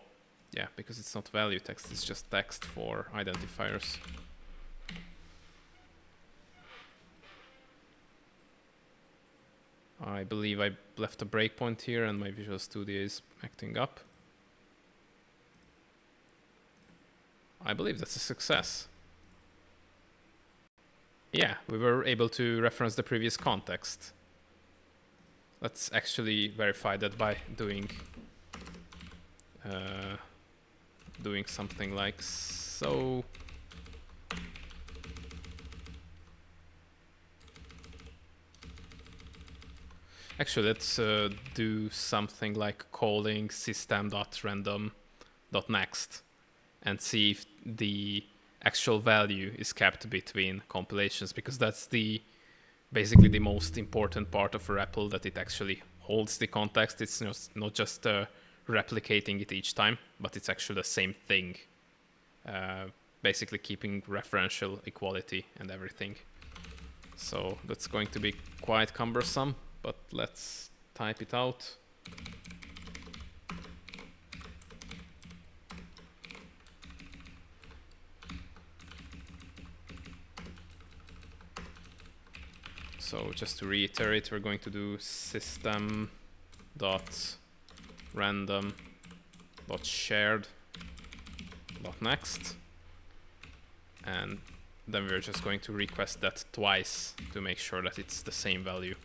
yeah, because it's not value text, it's just text for identifiers. I believe I left a breakpoint here and my Visual Studio is acting up. I believe that's a success. Yeah, we were able to reference the previous context. Let's actually verify that by doing something like so. Actually, let's do something like calling system.random.next and see if the actual value is kept between compilations, because that's basically the most important part of a REPL, that it actually holds the context. It's not just replicating it each time, but it's actually the same thing, basically keeping referential equality and everything. So that's going to be quite cumbersome, but let's type it out. So just to reiterate, we're going to do system.random.shared.next, and then we're just going to request that twice to make sure that it's the same value.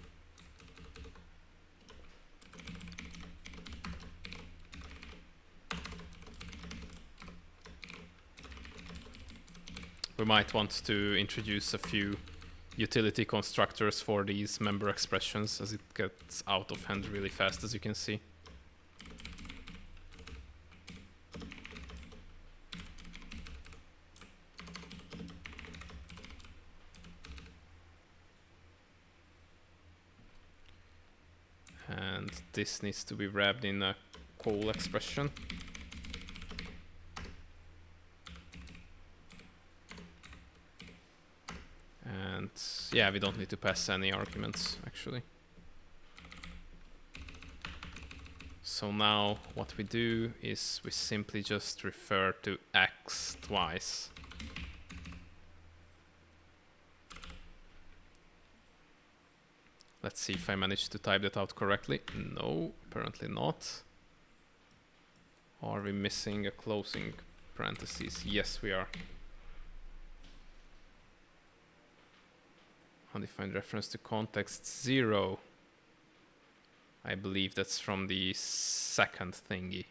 We might want to introduce a few utility constructors for these member expressions, as it gets out of hand really fast, as you can see. And this needs to be wrapped in a call expression. And yeah, we don't need to pass any arguments, actually. So now what we do is we simply just refer to x twice. Let's see if I managed to type that out correctly. No, apparently not. Are we missing a closing parentheses? Yes, we are. Undefined reference to context 0. I believe that's from the second thingy.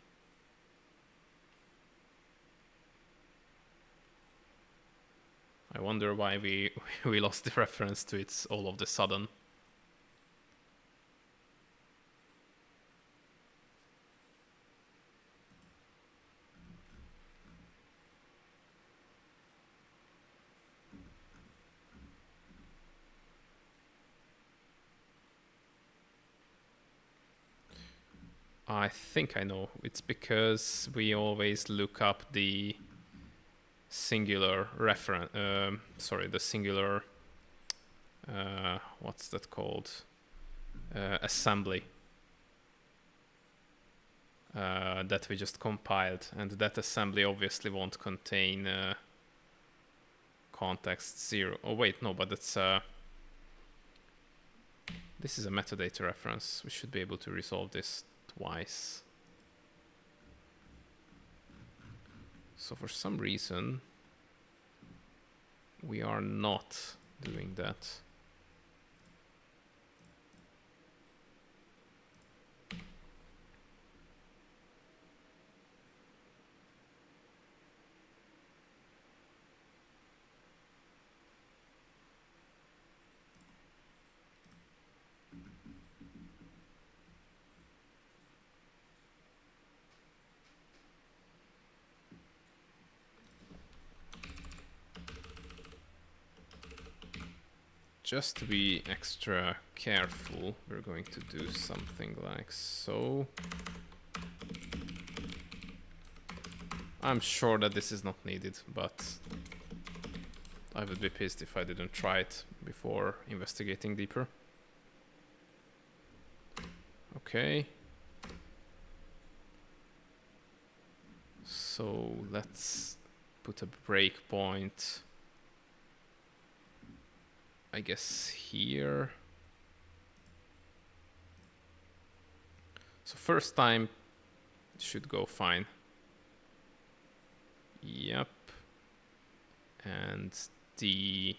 I wonder why we lost the reference to it all of the sudden. I think I know. It's because we always look up the singular reference. The singular. What's that called? Assembly. That we just compiled, and that assembly obviously won't contain context 0. Oh wait, no, but that's this is a metadata reference. We should be able to resolve this twice. So for some reason we are not doing that. Just to be extra careful, we're going to do something like so. I'm sure that this is not needed, but I would be pissed if I didn't try it before investigating deeper. Okay. So let's put a breakpoint, I guess, here. So first time it should go fine. Yep. And the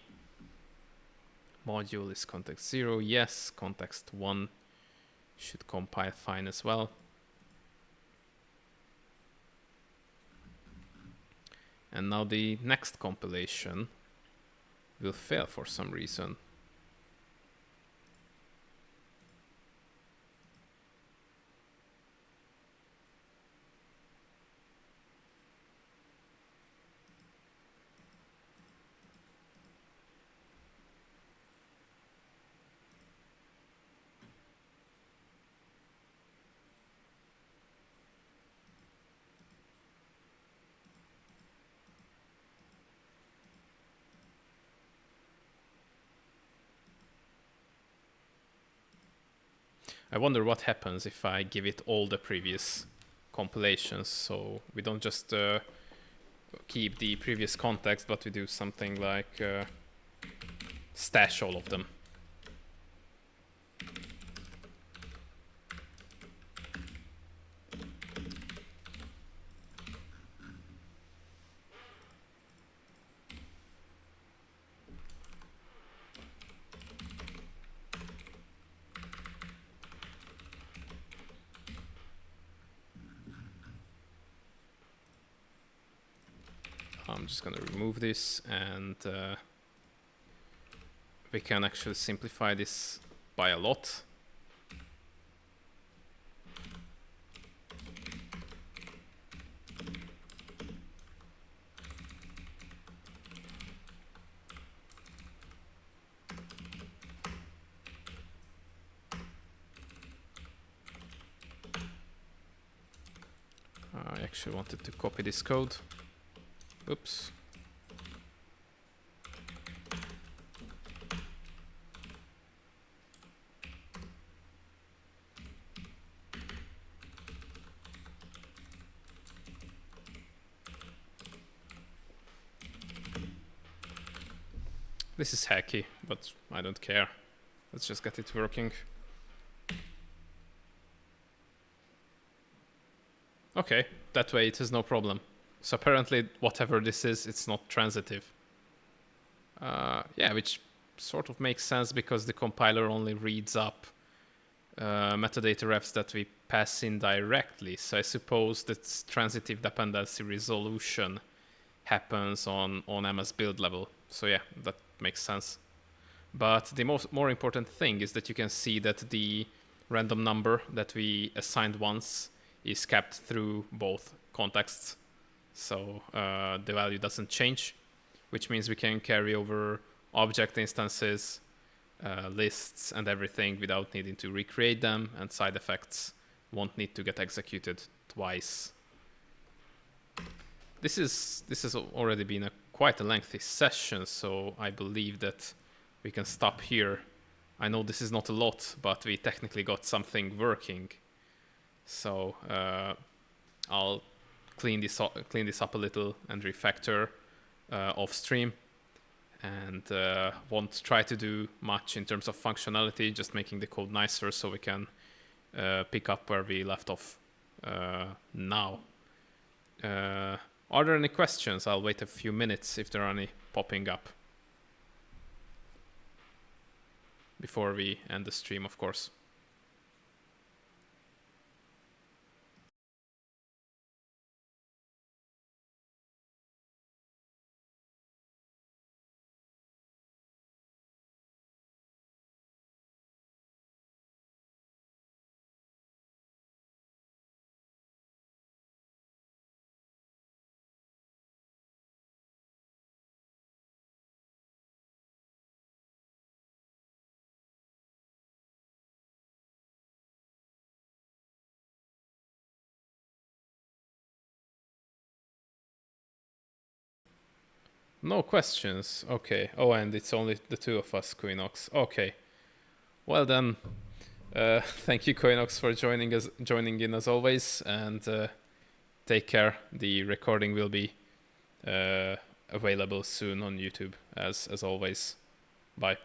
module is context 0. Yes, context 1 should compile fine as well. And now the next compilation will fail for some reason. I wonder what happens if I give it all the previous compilations, so we don't just keep the previous context, but we do something like stash all of them. I'm just going to remove this, and we can actually simplify this by a lot. I actually wanted to copy this code. Oops. This is hacky, but I don't care. Let's just get it working. Okay, that way it is no problem. So apparently whatever this is, it's not transitive. Yeah, which sort of makes sense because the compiler only reads up metadata refs that we pass in directly. So I suppose that transitive dependency resolution happens on MS build level. So yeah, that makes sense. But the more important thing is that you can see that the random number that we assigned once is kept through both contexts. So the value doesn't change, which means we can carry over object instances, lists, and everything without needing to recreate them, and side effects won't need to get executed twice. This has already been quite a lengthy session, so I believe that we can stop here. I know this is not a lot, but we technically got something working. So I'll clean this up a little and refactor off stream, and won't try to do much in terms of functionality, just making the code nicer so we can pick up where we left off now. Are there any questions? I'll wait a few minutes if there are any popping up before we end the stream, of course. No questions. Okay. Oh, and it's only the two of us, Quinox. Okay. Well then, thank you, Quinox, for joining in as always, and take care. The recording will be available soon on YouTube as always. Bye.